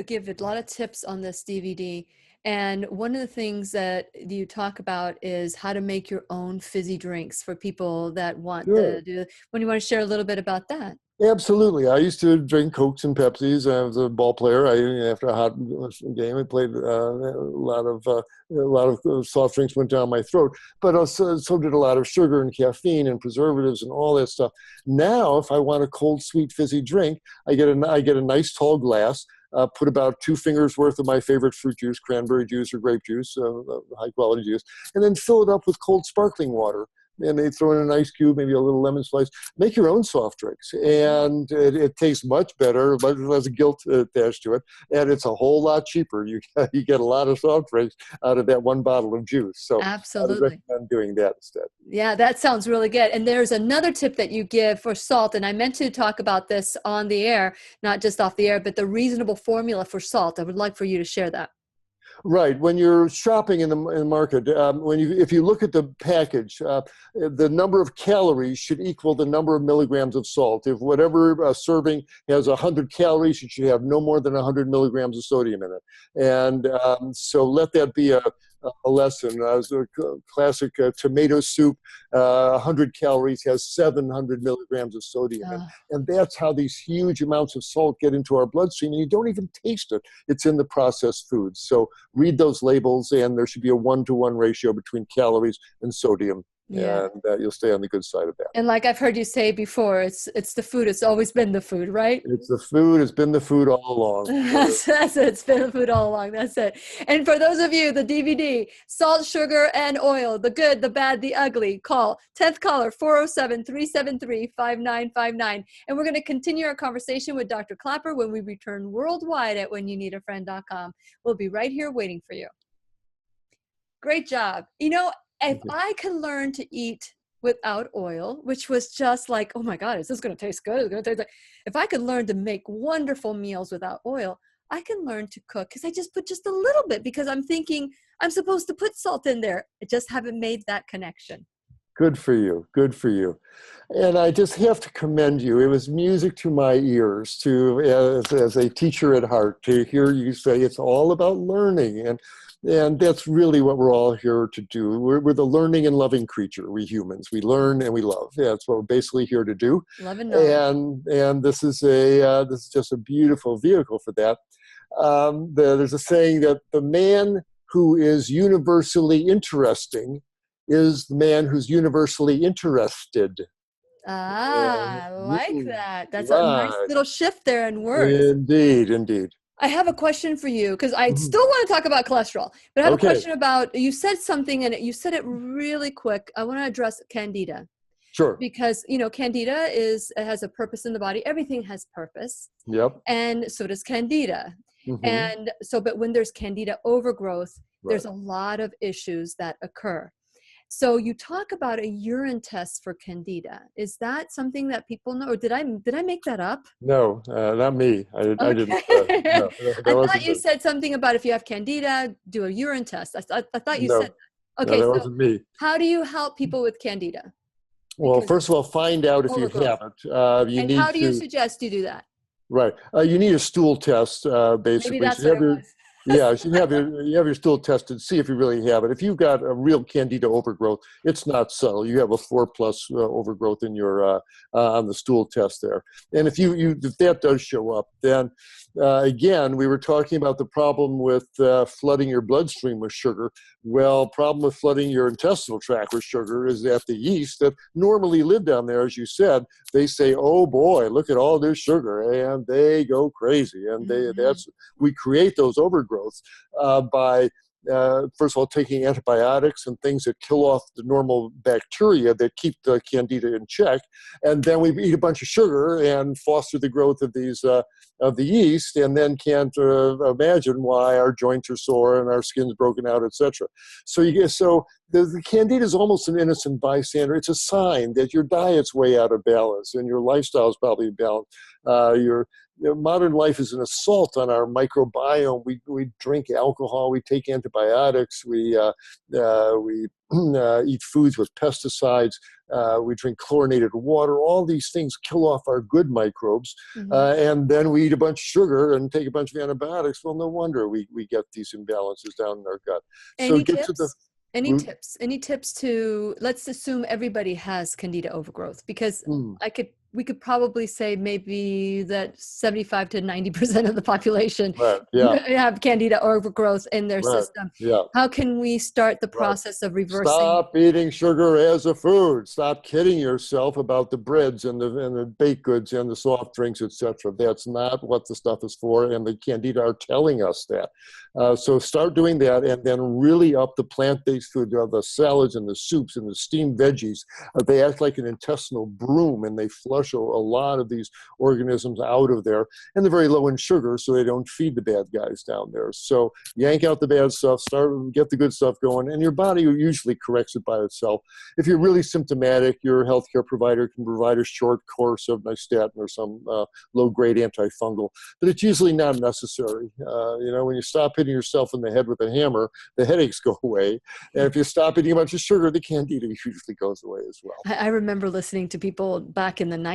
[SPEAKER 1] give a lot of tips on this DVD. And one of the things that you talk about is how to make your own fizzy drinks for people that want to do. When you want to share a little bit about that?
[SPEAKER 2] Absolutely. I used to drink Cokes and Pepsis. I was a ball player. After a hot game, I played a lot of soft drinks went down my throat. But also, so did a lot of sugar and caffeine and preservatives and all that stuff. Now, if I want a cold, sweet, fizzy drink, I get a nice tall glass. Put about 2 fingers worth of my favorite fruit juice, cranberry juice or grape juice, high quality juice, and then fill it up with cold sparkling water. And they throw in an ice cube, maybe a little lemon slice. Make your own soft drinks, and it tastes much better, much less guilt attached to it, and it's a whole lot cheaper. You get a lot of soft drinks out of that one bottle of juice. So
[SPEAKER 1] absolutely,
[SPEAKER 2] I would recommend doing that instead.
[SPEAKER 1] Yeah, that sounds really good. And there's another tip that you give for salt, and I meant to talk about this on the air, not just off the air, but the reasonable formula for salt. I would like for you to share that.
[SPEAKER 2] Right. When you're shopping in the market, if you look at the package, the number of calories should equal the number of milligrams of salt. If whatever serving has 100 calories, you should have no more than 100 milligrams of sodium in it. And so let that be a lesson. As a classic tomato soup, 100 calories has 700 milligrams of sodium in it. And that's how these huge amounts of salt get into our bloodstream, and you don't even taste it. It's in the processed foods. So read those labels, and there should be a 1-to-1 ratio between calories and sodium. Yeah. And you'll stay on the good side of that.
[SPEAKER 1] And like I've heard you say before, it's the food. It's always been the food, right?
[SPEAKER 2] It's the food. It's been the food all along.
[SPEAKER 1] That's it. It's been the food all along. That's it. And for those of you, the DVD, Salt, Sugar, and Oil, the good, the bad, the ugly, call 10th caller, 407-373-5959. And we're going to continue our conversation with Dr. Klaper when we return worldwide at whenyouneedafriend.com. We'll be right here waiting for you. Great job. If I can learn to eat without oil, which was just like, oh my God, is this going to taste good? It's going to taste like, if I could learn to make wonderful meals without oil, I can learn to cook because I just put just a little bit because I'm thinking I'm supposed to put salt in there. I just haven't made that connection.
[SPEAKER 2] Good for you. Good for you. And I just have to commend you. It was music to my ears as a teacher at heart to hear you say it's all about learning. And And that's really what we're all here to do. We're the learning and loving creature, we humans. We learn and we love. Yeah, that's what we're basically here to do.
[SPEAKER 1] Love and knowledge.
[SPEAKER 2] And this is just a beautiful vehicle for that. There's a saying that the man who is universally interesting is the man who's universally interested.
[SPEAKER 1] Ah, I like that. That's a nice
[SPEAKER 2] Right.
[SPEAKER 1] little shift there in words.
[SPEAKER 2] Indeed, indeed.
[SPEAKER 1] I have a question for you because I still want to talk about cholesterol, but I have a question about, you said something and you said it really quick. I want to address Candida.
[SPEAKER 2] Sure.
[SPEAKER 1] Because, Candida has a purpose in the body. Everything has purpose.
[SPEAKER 2] Yep.
[SPEAKER 1] And so does Candida.
[SPEAKER 2] Mm-hmm.
[SPEAKER 1] And so, but when there's Candida overgrowth,
[SPEAKER 2] Right.
[SPEAKER 1] there's a lot of issues that occur. So you talk about a urine test for Candida. Is that something that people know? Or did I make that up?
[SPEAKER 2] No, not me. I didn't. No,
[SPEAKER 1] I thought you said something about if you have Candida, do a urine test. I thought you said that. Okay,
[SPEAKER 2] no, that
[SPEAKER 1] so
[SPEAKER 2] wasn't me.
[SPEAKER 1] how do you help people with Candida?
[SPEAKER 2] Well, first of all, find out if you have it.
[SPEAKER 1] How do you suggest you do that?
[SPEAKER 2] Right. You need a stool test, basically.
[SPEAKER 1] Maybe that's what it was.
[SPEAKER 2] Yeah, you have your stool tested, see if you really have it. If you've got a real Candida overgrowth, it's not subtle. You have a 4+ overgrowth in your on the stool test there. And if if that does show up, then again, we were talking about the problem with flooding your bloodstream with sugar. Well, problem with flooding your intestinal tract with sugar is that the yeast that normally live down there, as you said, they say, "Oh boy, look at all this sugar," and they go crazy. And we create those overgrowths by first of all, taking antibiotics and things that kill off the normal bacteria that keep the Candida in check, and then we eat a bunch of sugar and foster the growth of these of the yeast, and then can't imagine why our joints are sore and our skin's broken out, etc. So the Candida is almost an innocent bystander. It's a sign that your diet's way out of balance and your lifestyle is probably balanced. Modern life is an assault on our microbiome. We drink alcohol, we take antibiotics, we eat foods with pesticides, we drink chlorinated water. All these things kill off our good microbes, and then we eat a bunch of sugar and take a bunch of antibiotics. Well, no wonder we get these imbalances down in our gut.
[SPEAKER 1] Any tips? Any tips to, let's assume everybody has Candida overgrowth, because we could probably say maybe that 75 to 90% of the population have Candida overgrowth in their system. Yeah. How can we start the process of reversing?
[SPEAKER 2] Stop eating sugar as a food. Stop kidding yourself about the breads and the baked goods and the soft drinks, etc. That's not what the stuff is for, and the Candida are telling us that. So start doing that, and then really up the plant-based food, the salads and the soups and the steamed veggies. They act like an intestinal broom, and they flush a lot of these organisms out of there, and they're very low in sugar, so they don't feed the bad guys down there. So yank out the bad stuff, get the good stuff going, and your body usually corrects it by itself. If you're really symptomatic, your healthcare provider can provide a short course of nystatin or some low-grade antifungal, but it's usually not necessary. When you stop hitting yourself in the head with a hammer, the headaches go away, and if you stop eating a bunch of sugar, the Candida usually goes away as well.
[SPEAKER 1] I remember listening to people back in the 90s.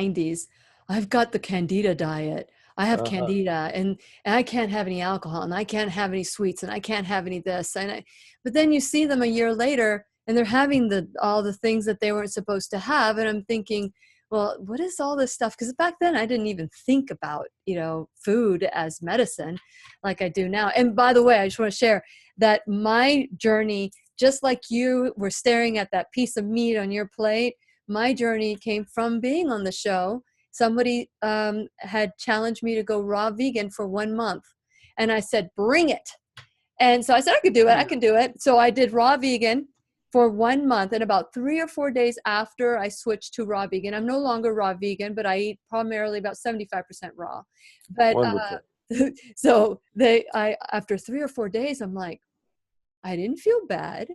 [SPEAKER 1] I've got the Candida diet. I have Candida, and I can't have any alcohol, and I can't have any sweets, and I can't have any this. But then you see them a year later, and they're having all the things that they weren't supposed to have. And I'm thinking, well, what is all this stuff? Because back then I didn't even think about, food as medicine like I do now. And by the way, I just want to share that my journey, just like you were staring at that piece of meat on your plate, my journey came from being on the show. Somebody had challenged me to go raw vegan for 1 month. And I said, bring it. And so I said, I could do it. I can do it. So I did raw vegan for 1 month. And about 3 or 4 days after I switched to raw vegan, I'm no longer raw vegan, but I eat primarily about 75% raw. But so after 3 or 4 days, I'm like, I didn't feel bad,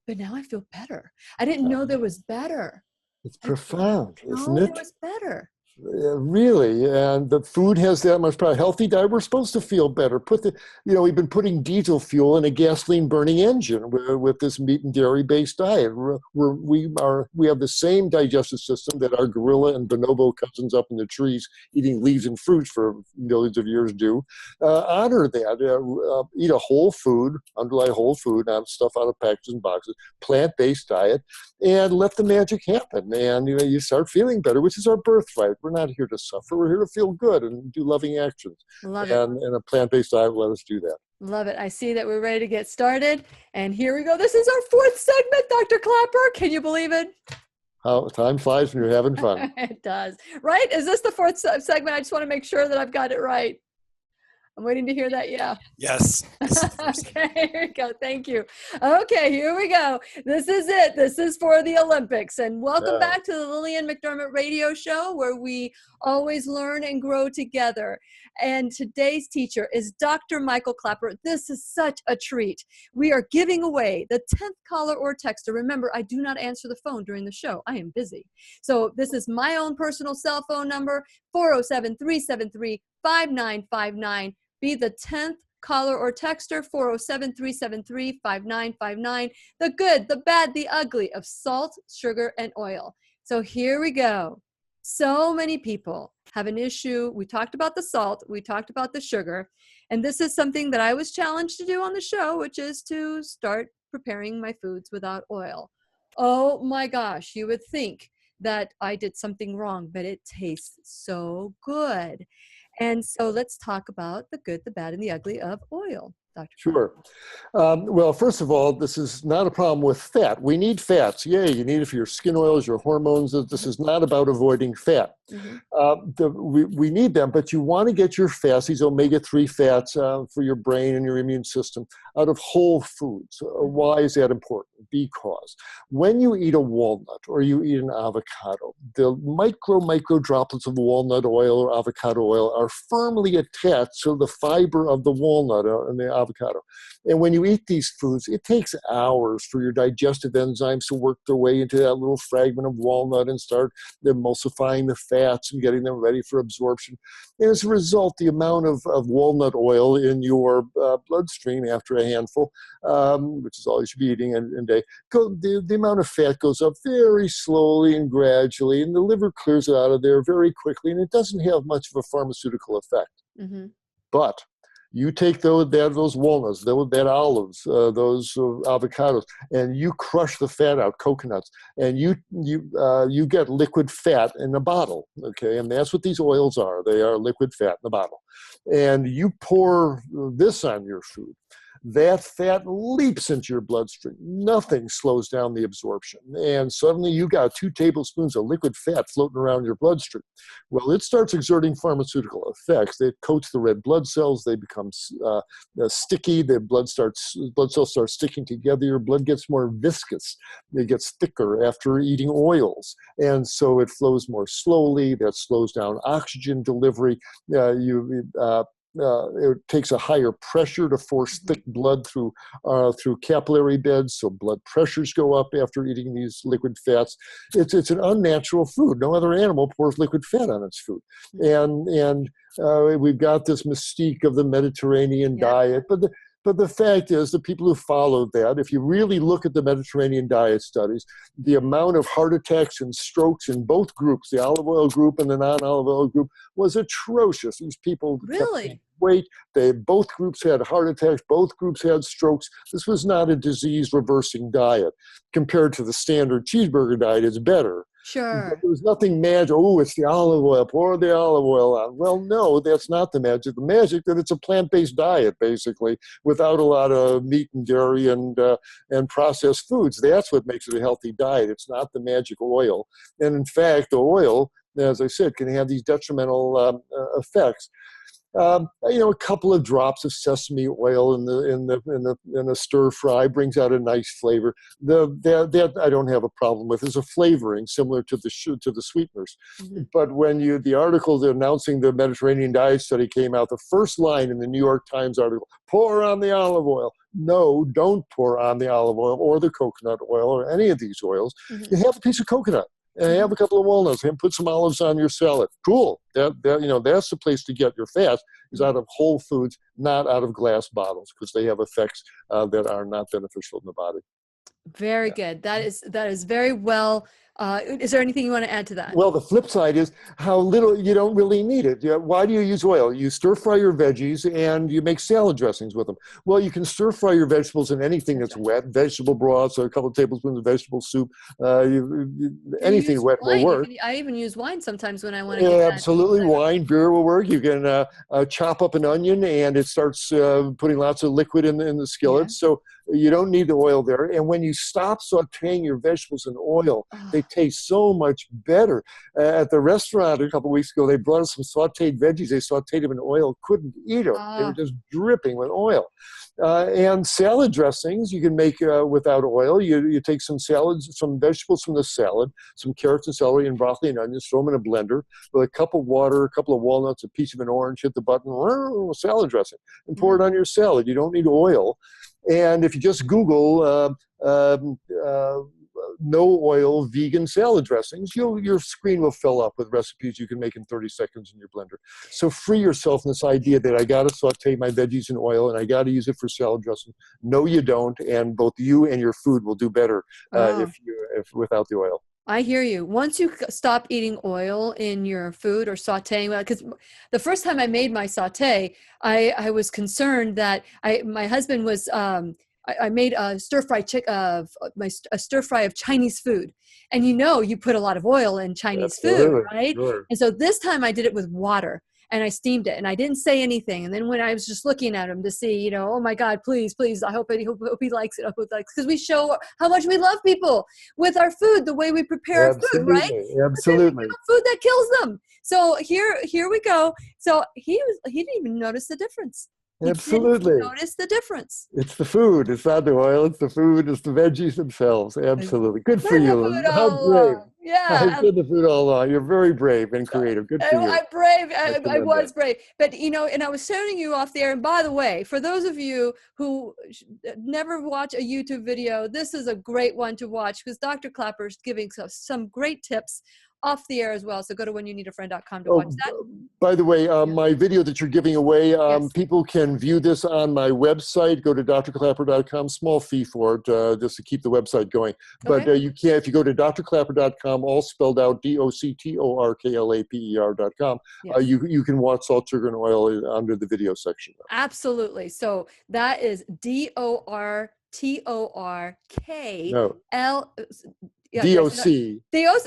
[SPEAKER 1] but now I feel better. I didn't know there was better.
[SPEAKER 2] It's profound, isn't it?
[SPEAKER 1] It was better.
[SPEAKER 2] Really, and the food has that much power. Healthy diet, we're supposed to feel better. We've been putting diesel fuel in a gasoline-burning engine with this meat and dairy-based diet. We have the same digestive system that our gorilla and bonobo cousins up in the trees eating leaves and fruits for millions of years do. Honor that. Eat a whole food, underlie whole food, not stuff out of packages and boxes, plant-based diet, and let the magic happen. And you start feeling better, which is our birthright. We're not here to suffer. We're here to feel good and do loving actions.
[SPEAKER 1] Love it.
[SPEAKER 2] And a plant-based diet will let us do that.
[SPEAKER 1] Love it. I see that we're ready to get started. And here we go. This is our fourth segment, Dr. Klaper. Can you believe it?
[SPEAKER 2] How time flies when you're having fun.
[SPEAKER 1] It does. Right? Is this the fourth segment? I just want to make sure that I've got it right. I'm waiting to hear that. Yeah.
[SPEAKER 3] Yes.
[SPEAKER 1] Okay, here we go. Thank you. Okay, here we go. This is it. This is for the Olympics. And welcome back to the Lillian McDermott radio show, where we always learn and grow together. And today's teacher is Dr. Michael Klaper. This is such a treat. We are giving away the 10th caller or texter. Remember, I do not answer the phone during the show. I am busy. So this is my own personal cell phone number, 407-373-5959. Be the 10th caller or texter, 407-373-5959. The good, the bad, the ugly of salt, sugar, and oil. So here we go. So many people have an issue. We talked about the salt. We talked about the sugar. And this is something that I was challenged to do on the show, which is to start preparing my foods without oil. Oh my gosh, you would think that I did something wrong, but it tastes so good. And so let's talk about the good, the bad, and the ugly of oil, Dr.
[SPEAKER 2] Sure. Well, first of all, this is not a problem with fat. We need fats. Yay, you need it for your skin oils, your hormones. This is not about avoiding fat. We need them, but you want to get your fats, these omega-3 fats for your brain and your immune system, out of whole foods. Why is that important? Because when you eat a walnut or you eat an avocado, the micro droplets of walnut oil or avocado oil are firmly attached to the fiber of the walnut and the avocado. And when you eat these foods, it takes hours for your digestive enzymes to work their way into that little fragment of walnut and start emulsifying the fats and getting them ready for absorption. And as a result, the amount of walnut oil in your bloodstream after a handful, which is all you should be eating in a day, the amount of fat goes up very slowly and gradually, and the liver clears it out of there very quickly, and it doesn't have much of a pharmaceutical effect. But you take those walnuts, that olives, those avocados, and you crush the fat out, coconuts, and you get liquid fat in a bottle, okay? And that's what these oils are. They are liquid fat in a bottle. And you pour this on your food. That fat leaps into your bloodstream. Nothing slows down the absorption. And suddenly you got 2 tablespoons of liquid fat floating around your bloodstream. Well, it starts exerting pharmaceutical effects. It coats the red blood cells. They become sticky. The blood cells start sticking together. Your blood gets more viscous. It gets thicker after eating oils. And so it flows more slowly. That slows down oxygen delivery. It takes a higher pressure to force thick blood through capillary beds, so blood pressures go up after eating these liquid fats. It's an unnatural food. No other animal pours liquid fat on its food, and we've got this mystique of the Mediterranean diet, but the fact is, the people who followed that, if you really look at the Mediterranean diet studies, the amount of heart attacks and strokes in both groups, the olive oil group and the non-olive oil group, was atrocious. These people kept gaining weight. Both groups had heart attacks. Both groups had strokes. This was not a disease-reversing diet. Compared to the standard cheeseburger diet, it's better.
[SPEAKER 1] Sure.
[SPEAKER 2] But there was nothing magic. Oh, it's the olive oil. Pour the olive oil on. Well, no, that's not the magic. The magic that it's a plant-based diet, basically, without a lot of meat and dairy and processed foods. That's what makes it a healthy diet. It's not the magic oil. And in fact, the oil, as I said, can have these detrimental effects. A couple of drops of sesame oil in a stir fry brings out a nice flavor. That I don't have a problem with. It's a flavoring similar to the sweeteners. But when the article announcing the Mediterranean diet study came out, the first line in the New York Times article: pour on the olive oil. No, don't pour on the olive oil or the coconut oil or any of these oils. You have a piece of coconut. and have a couple of walnuts and put some olives on your salad. Cool. That's the place to get your fat, is out of whole foods, not out of glass bottles, because they have effects that are not beneficial in the body.
[SPEAKER 1] Very good. That is very well. Is there anything you want to add to that?
[SPEAKER 2] Well, the flip side is how little you don't really need it. Why do you use oil? You stir fry your veggies and you make salad dressings with them. Well, you can stir fry your vegetables in anything that's wet, vegetable broths, or a couple of tablespoons of vegetable soup. Anything wet will work.
[SPEAKER 1] I even use wine sometimes when I want to get that.
[SPEAKER 2] Absolutely. Wine, beer will work. You can chop up an onion and it starts putting lots of liquid in the skillet. Yeah. So you don't need the oil there. And when you stop sauteing your vegetables in oil, they taste so much better. At the restaurant a couple of weeks ago, they brought us some sauteed veggies. They sauteed them in oil, couldn't eat them. They were just dripping with oil. And salad dressings you can make without oil. You take some vegetables from the salad, some carrots and celery and broccoli and onions, throw them in a blender with a cup of water, a couple of walnuts, a piece of an orange, hit the button, salad dressing, and pour it on your salad. You don't need oil. And if you just Google no oil vegan salad dressings, your screen will fill up with recipes you can make in 30 seconds in your blender. So free yourself from this idea that I got to saute my veggies in oil and I got to use it for salad dressing. No, you don't. And both you and your food will do better if without the oil.
[SPEAKER 1] I hear you. Once you stop eating oil in your food or sauteing, because the first time I made my saute, I was concerned that my husband was, I made a stir fry a stir fry of Chinese food. And you put a lot of oil in Chinese food, right? Sure. And so this time I did it with water. And I steamed it, and I didn't say anything. And then when I was just looking at him to see, oh my God, please, I hope he likes it. I hope he likes, because we show how much we love people with our food, the way we prepare food, right?
[SPEAKER 2] Absolutely.
[SPEAKER 1] Food that kills them. So here we go. So he didn't even notice the difference.
[SPEAKER 2] Absolutely.
[SPEAKER 1] Notice the difference.
[SPEAKER 2] It's the food. It's not the oil. It's the food. It's the veggies themselves. Absolutely. Good for you. How brave.
[SPEAKER 1] Yeah.
[SPEAKER 2] I've been the food all along. You're very brave and creative. Good for you.
[SPEAKER 1] I'm brave. I was brave. But, and I was showing you off the air. And by the way, for those of you who never watch a YouTube video, this is a great one to watch because Dr. Klaper is giving us some great tips off the air as well. So go to whenyouneedafriend.com to watch that.
[SPEAKER 2] By the way, my video that you're giving away, people can view this on my website. Go to drklaper.com, small fee for it, just to keep the website going. But you can, if you go to drklaper.com, all spelled out, DOCTORKLAPER.com, you can watch salt, sugar, and oil under the video section.
[SPEAKER 1] Absolutely. So that is DORTORKL.
[SPEAKER 2] D-O-C.
[SPEAKER 1] Did I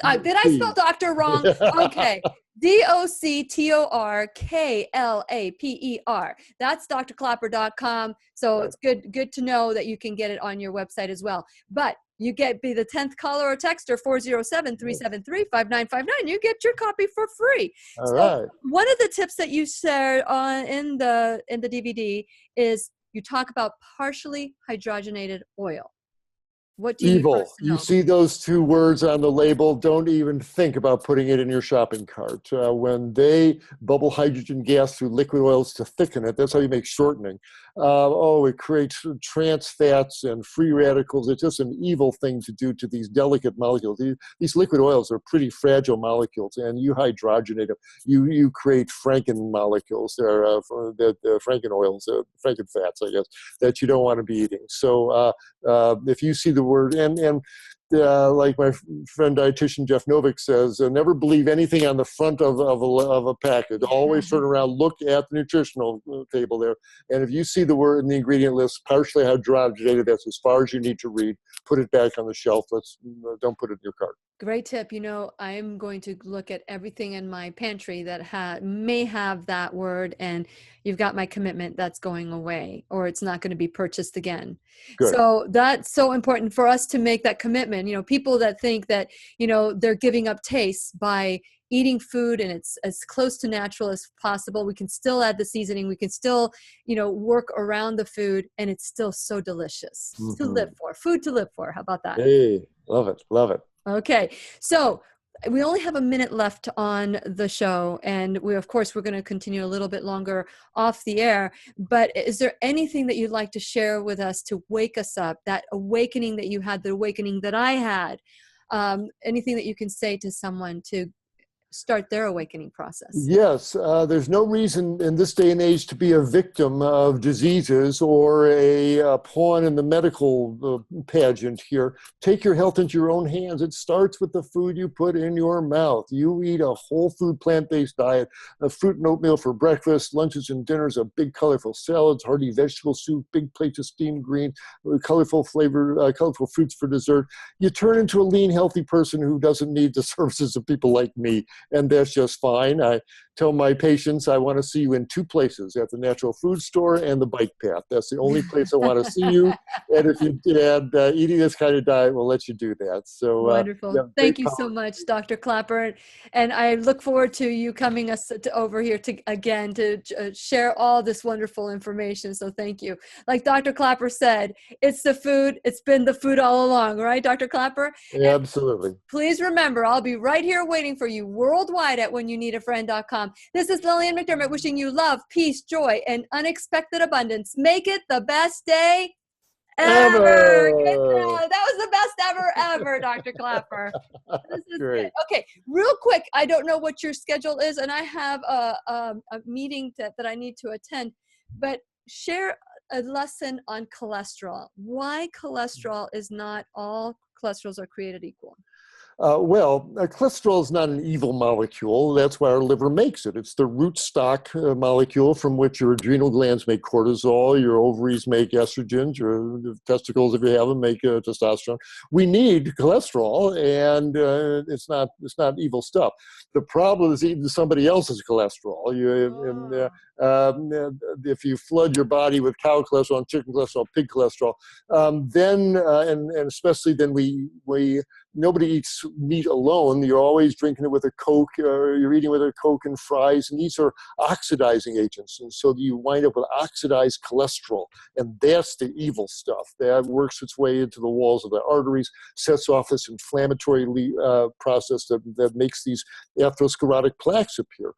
[SPEAKER 1] spell doctor wrong? Okay. DOCTORKLAPER. That's drklaper.com. So it's good to know that you can get it on your website as well. But you be the 10th caller or texter, 407-373-5959. You get your copy for free.
[SPEAKER 2] All right.
[SPEAKER 1] One of the tips that you shared in the DVD is you talk about partially hydrogenated oil. What do
[SPEAKER 2] you see those two words on the label, don't even think about putting it in your shopping cart. When they bubble hydrogen gas through liquid oils to thicken it, that's how you make shortening. It creates trans fats and free radicals. It's just an evil thing to do to these delicate molecules. These liquid oils are pretty fragile molecules, and you hydrogenate them. You create Franken molecules, Franken oils, Franken fats, I guess, that you don't want to be eating. So if you see the word, and like my friend dietitian Jeff Novick says, never believe anything on the front of a package. Always turn around, look at the nutritional table there, and if you see the word in the ingredient list, partially hydrogenated, that's as far as you need to read. Put it back on the shelf. Don't put it in your cart.
[SPEAKER 1] Great tip. I'm going to look at everything in my pantry that may have that word, and you've got my commitment that's going away, or it's not going to be purchased again.
[SPEAKER 2] Good.
[SPEAKER 1] So that's so important for us to make that commitment. People that think that, they're giving up taste by eating food and it's as close to natural as possible. We can still add the seasoning. We can still, work around the food, and it's still so delicious to live for. Food to live for. How about that?
[SPEAKER 2] Hey, love it. Love it.
[SPEAKER 1] Okay. So we only have a minute left on the show, and we're going to continue a little bit longer off the air, but is there anything that you'd like to share with us to wake us up, that awakening that you had, the awakening that I had, anything that you can say to someone to start their awakening process?
[SPEAKER 2] Yes, there's no reason in this day and age to be a victim of diseases or a pawn in the medical pageant here. Take your health into your own hands. It starts with the food you put in your mouth. You eat a whole food, plant-based diet, fruit and oatmeal for breakfast, lunches and dinners, a big colorful salads, hearty vegetable soup, big plates of steamed greens, colorful fruits for dessert. You turn into a lean, healthy person who doesn't need the services of people like me. And that's just fine. I tell my patients I want to see you in two places, at the natural food store and the bike path. That's the only place I want to see you. And if you eating this kind of diet will let you do that. So
[SPEAKER 1] wonderful.
[SPEAKER 2] Yeah,
[SPEAKER 1] Thank you so much, Dr. Klaper. And I look forward to you coming over here again to share all this wonderful information. So thank you. Like Dr. Klaper said, it's the food. It's been the food all along, right, Dr. Klaper?
[SPEAKER 2] Yeah, absolutely.
[SPEAKER 1] Please remember, I'll be right here waiting for you worldwide at whenyounneedafriend.com. This is Lillian McDermott wishing you love, peace, joy, and unexpected abundance. Make it the best day ever. Good job. That was the best ever, Dr. Klaper. This is
[SPEAKER 2] Great.
[SPEAKER 1] good. Okay, real quick, I don't know what your schedule is, and I have a meeting that I need to attend, but share a lesson on cholesterol. Why cholesterol is not all cholesterols are created equal.
[SPEAKER 2] Cholesterol is not an evil molecule. That's why our liver makes it. It's the rootstock molecule from which your adrenal glands make cortisol, your ovaries make estrogens, your testicles, if you have them, make testosterone. We need cholesterol, and it's not evil stuff. The problem is eating somebody else's cholesterol. If you flood your body with cow cholesterol, chicken cholesterol, pig cholesterol, then especially then nobody eats meat alone. You're always drinking it with a Coke, you're eating with a Coke and fries, and these are oxidizing agents. And so you wind up with oxidized cholesterol, and that's the evil stuff. That works its way into the walls of the arteries, sets off this inflammatory process that makes these atherosclerotic plaques appear.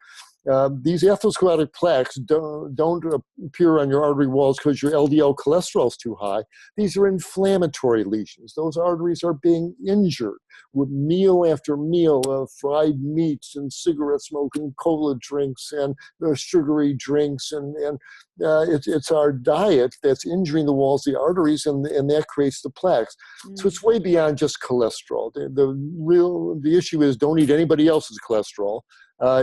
[SPEAKER 2] These atherosclerotic plaques don't appear on your artery walls because your LDL cholesterol is too high. These are inflammatory lesions. Those arteries are being injured with meal after meal of fried meats and cigarette smoke and cola drinks and sugary drinks. And it's our diet that's injuring the walls of the arteries, and that creates the plaques. So it's way beyond just cholesterol. The issue is don't eat anybody else's cholesterol.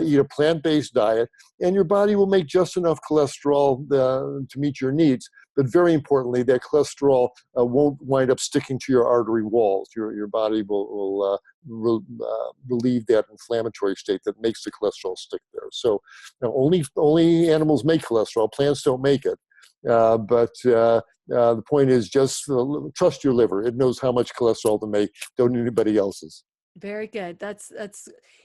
[SPEAKER 2] Eat a plant-based diet, and your body will make just enough cholesterol to meet your needs. But very importantly, that cholesterol won't wind up sticking to your artery walls. Your body will relieve that inflammatory state that makes the cholesterol stick there. So only animals make cholesterol. Plants don't make it. But the point is just trust your liver. It knows how much cholesterol to make. Don't eat anybody else's.
[SPEAKER 1] Very good. That's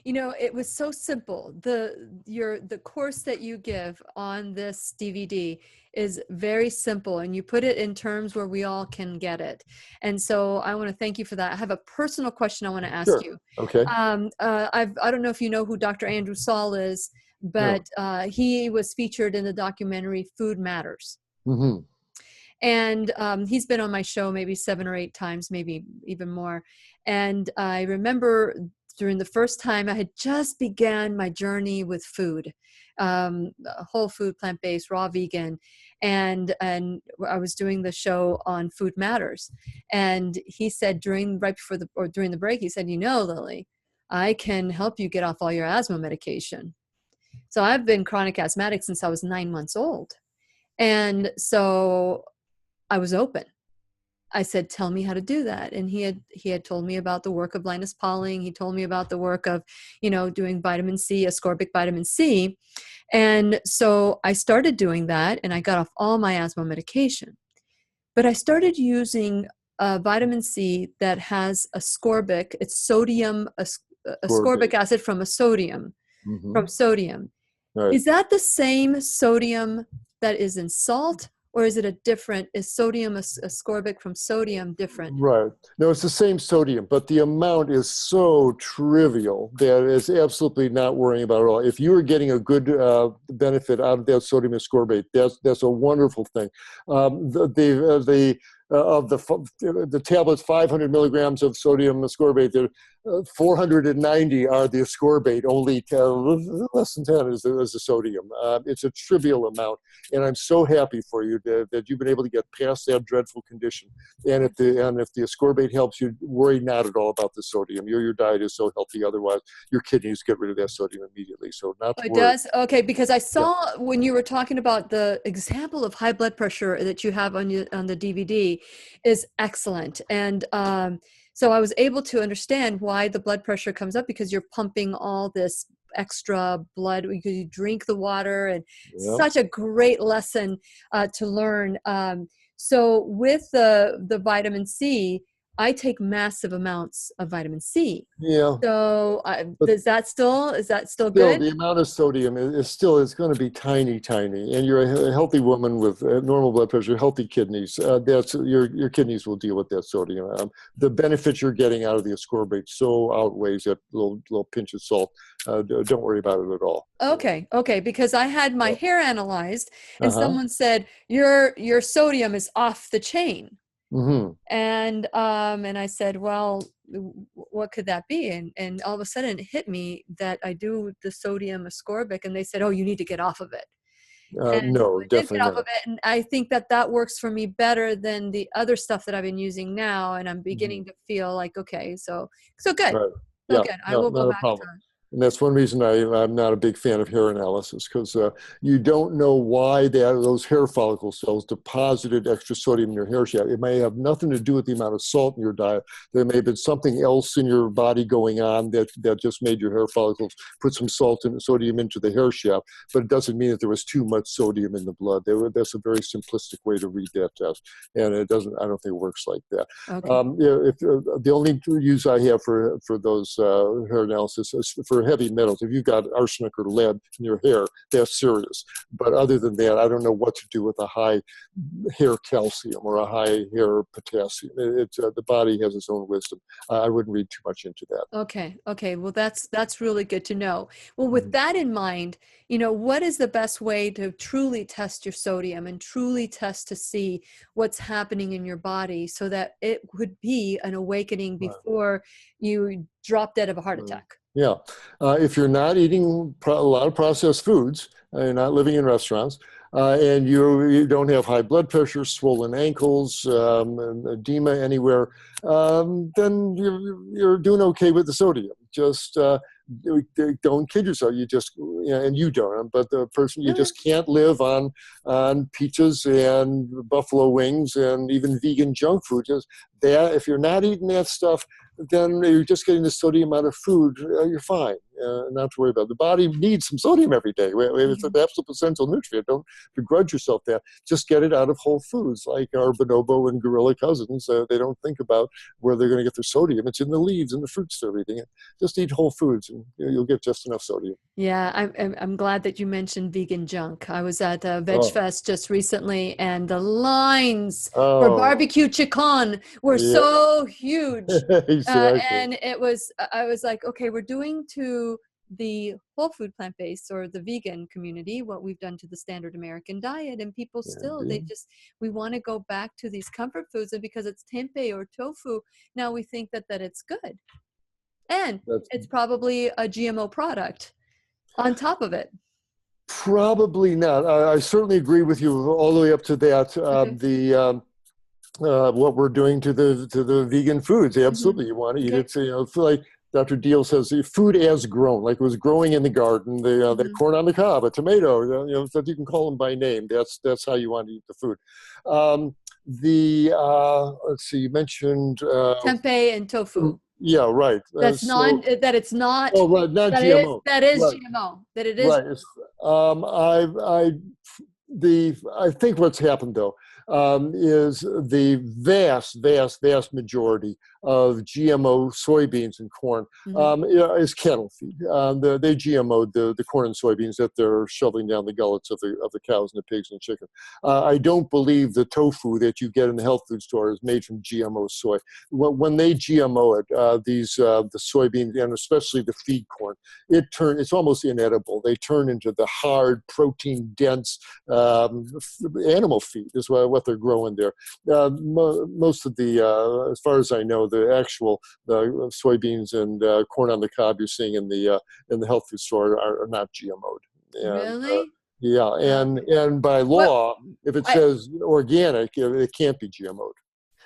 [SPEAKER 1] it was so simple. The course that you give on this DVD is very simple, and you put it in terms where we all can get it. And so I want to thank you for that. I have a personal question I want to ask you.
[SPEAKER 2] Okay.
[SPEAKER 1] I don't know if you know who Dr. Andrew Saul is, but he was featured in the documentary Food Matters.
[SPEAKER 2] Mm-hmm.
[SPEAKER 1] And he's been on my show maybe 7 or 8 times, maybe even more. And I remember during the first time I had just began my journey with food, whole food, plant-based, raw, vegan. And I was doing the show on Food Matters. And he said during the break, he said, Lily, I can help you get off all your asthma medication. So I've been chronic asthmatic since I was 9 months old. And so I was open. I said, tell me how to do that. And he had told me about the work of Linus Pauling. He told me about the work of, doing vitamin C, ascorbic vitamin C. And so I started doing that, and I got off all my asthma medication. But I started using vitamin C that has ascorbic, it's sodium, ascorbic acid from sodium. Right. Is that the same sodium that is in salt? Or is sodium ascorbic from sodium different? Right.
[SPEAKER 2] No, it's the same sodium, but the amount is so trivial that it's absolutely not worrying about it all. If you are getting a good benefit out of that sodium ascorbate, that's a wonderful thing. The the tablets, 500 milligrams of sodium ascorbate. 490 are the ascorbate. Only less than 10 is the sodium. It's a trivial amount, and I'm so happy for you that you've been able to get past that dreadful condition. And if the ascorbate helps you, worry not at all about the sodium. Your diet is so healthy. Otherwise, your kidneys get rid of that sodium immediately. So not to
[SPEAKER 1] It
[SPEAKER 2] worry.
[SPEAKER 1] does? Okay, because I saw when you were talking about the example of high blood pressure that you have on the DVD is excellent. And so I was able to understand why the blood pressure comes up, because you're pumping all this extra blood because you drink the water, and such a great lesson to learn. So with the vitamin C, I take massive amounts of vitamin C.
[SPEAKER 2] Yeah.
[SPEAKER 1] So is that still
[SPEAKER 2] Still,
[SPEAKER 1] good?
[SPEAKER 2] the amount of sodium is going to be tiny, and you're a healthy woman with normal blood pressure, healthy kidneys. That's your kidneys will deal with that sodium. The benefit you're getting out of the ascorbate so outweighs that little pinch of salt. Don't worry about it at all.
[SPEAKER 1] Okay, because I had my hair analyzed, and someone said your sodium is off the chain.
[SPEAKER 2] Mm-hmm.
[SPEAKER 1] And I said, well, what could that be? And all of a sudden it hit me that I do the sodium ascorbic, and they said, oh, you need to get off of it.
[SPEAKER 2] No, definitely
[SPEAKER 1] get off
[SPEAKER 2] not.
[SPEAKER 1] of it, and I think that works for me better than the other stuff that I've been using now, and I'm beginning to feel like, okay, so good.
[SPEAKER 2] Right.
[SPEAKER 1] So
[SPEAKER 2] Yeah,
[SPEAKER 1] good. I will go back to it.
[SPEAKER 2] And that's one reason I'm not a big fan of hair analysis, because you don't know why those hair follicle cells deposited extra sodium in your hair shaft. It may have nothing to do with the amount of salt in your diet. There may have been something else in your body going on that just made your hair follicles put some sodium into the hair shaft, but it doesn't mean that there was too much sodium in the blood. That's a very simplistic way to read that test, and I don't think it works like that.
[SPEAKER 1] Okay.
[SPEAKER 2] If the only use I have for those hair analysis is for heavy metals. If you've got arsenic or lead in your hair, that's serious. But other than that, I don't know what to do with a high hair calcium or a high hair potassium. The body has its own wisdom. I wouldn't read too much into that.
[SPEAKER 1] Okay. Well, that's really good to know. Well, with that in mind, what is the best way to truly test your sodium and truly test to see what's happening in your body, so that it would be an awakening before you drop dead of a heart attack?
[SPEAKER 2] Yeah. If you're not eating a lot of processed foods, you're not living in restaurants, and you don't have high blood pressure, swollen ankles, edema anywhere, then you're doing okay with the sodium. Just don't kid yourself. And you don't, but the person, you just can't live on pizzas and buffalo wings and even vegan junk food. Just that, if you're not eating that stuff, then you're just getting the sodium out of food. You're fine. Not to worry about it. The body needs some sodium every day. It's an absolute essential nutrient. Don't begrudge yourself that. Just get it out of whole foods, like our bonobo and gorilla cousins. They don't think about where they're going to get their sodium. It's in the leaves and the fruits they're eating. Just eat whole foods, and you'll get just enough sodium.
[SPEAKER 1] Yeah, I'm glad that you mentioned vegan junk. I was at Veg Fest just recently, and the lines for barbecue chicken were so huge.
[SPEAKER 2] Exactly.
[SPEAKER 1] And I was like, okay, we're doing to the whole food plant-based or the vegan community what we've done to the standard American diet, and people still, we want to go back to these comfort foods, and because it's tempeh or tofu, now we think that it's good, and it's probably a GMO product on top of it.
[SPEAKER 2] Probably not. I certainly agree with you all the way up to that. What we're doing to the vegan foods, absolutely. You want to eat it. Like Dr. Deal says, food as grown, like it was growing in the garden. The corn on the cob, a tomato. So you can call them by name. That's how you want to eat the food. Let's see. You mentioned
[SPEAKER 1] tempeh and tofu.
[SPEAKER 2] Yeah, right.
[SPEAKER 1] That's that it's not.
[SPEAKER 2] Oh, right, not GMO.
[SPEAKER 1] That is GMO. That it is.
[SPEAKER 2] Right. I think what's happened though is the vast majority of GMO soybeans and corn is cattle feed. They GMO'd the corn and soybeans that they're shoveling down the gullets of the cows and the pigs and the chicken. I don't believe the tofu that you get in the health food store is made from GMO soy. When they GMO it, the soybeans and especially the feed corn, it's almost inedible. They turn into the hard, protein-dense animal feed is what they're growing there. Most of the, as far as I know, the actual soybeans and corn on the cob you're seeing in the health food store are not GMO'd.
[SPEAKER 1] Really?
[SPEAKER 2] Yeah, and by law, if it says organic, it can't be GMO'd.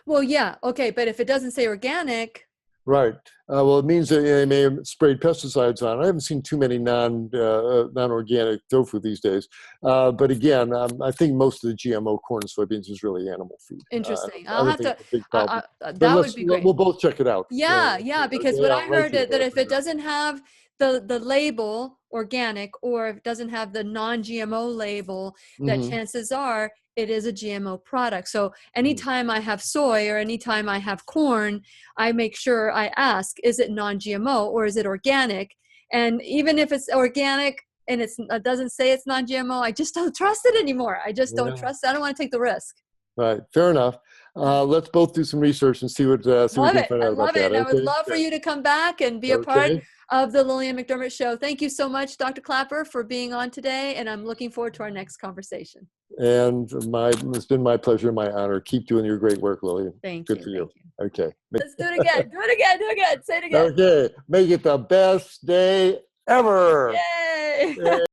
[SPEAKER 1] Well, yeah, okay, but if it doesn't say organic.
[SPEAKER 2] Right. Well, it means that they may have sprayed pesticides on it. I haven't seen too many non-organic tofu these days. But again, I think most of the GMO corn and soybeans is really animal feed.
[SPEAKER 1] Interesting.
[SPEAKER 2] I'll have to.
[SPEAKER 1] That would be great.
[SPEAKER 2] We'll both check it out.
[SPEAKER 1] Yeah, because what I heard is that if it doesn't have the label organic, or if it doesn't have the non-GMO label, that chances are it is a GMO product. So anytime I have soy or anytime I have corn, I make sure I ask, is it non-GMO or is it organic? And even if it's organic and it doesn't say it's non-GMO, I just don't trust it anymore. I just don't trust it. I don't want to take the risk.
[SPEAKER 2] Right. Fair enough. Let's both do some research and see what we can find out about that.
[SPEAKER 1] I love it. And I would love for you to come back and be a part of the Lillian McDermott Show. Thank you so much, Dr. Klaper, for being on today. And I'm looking forward to our next conversation.
[SPEAKER 2] And it's been my pleasure, my honor. Keep doing your great work, Lillian.
[SPEAKER 1] Good
[SPEAKER 2] for you. Okay.
[SPEAKER 1] Let's do it again. Do it again. Say it again.
[SPEAKER 2] Okay. Make it the best day ever.
[SPEAKER 1] Yay.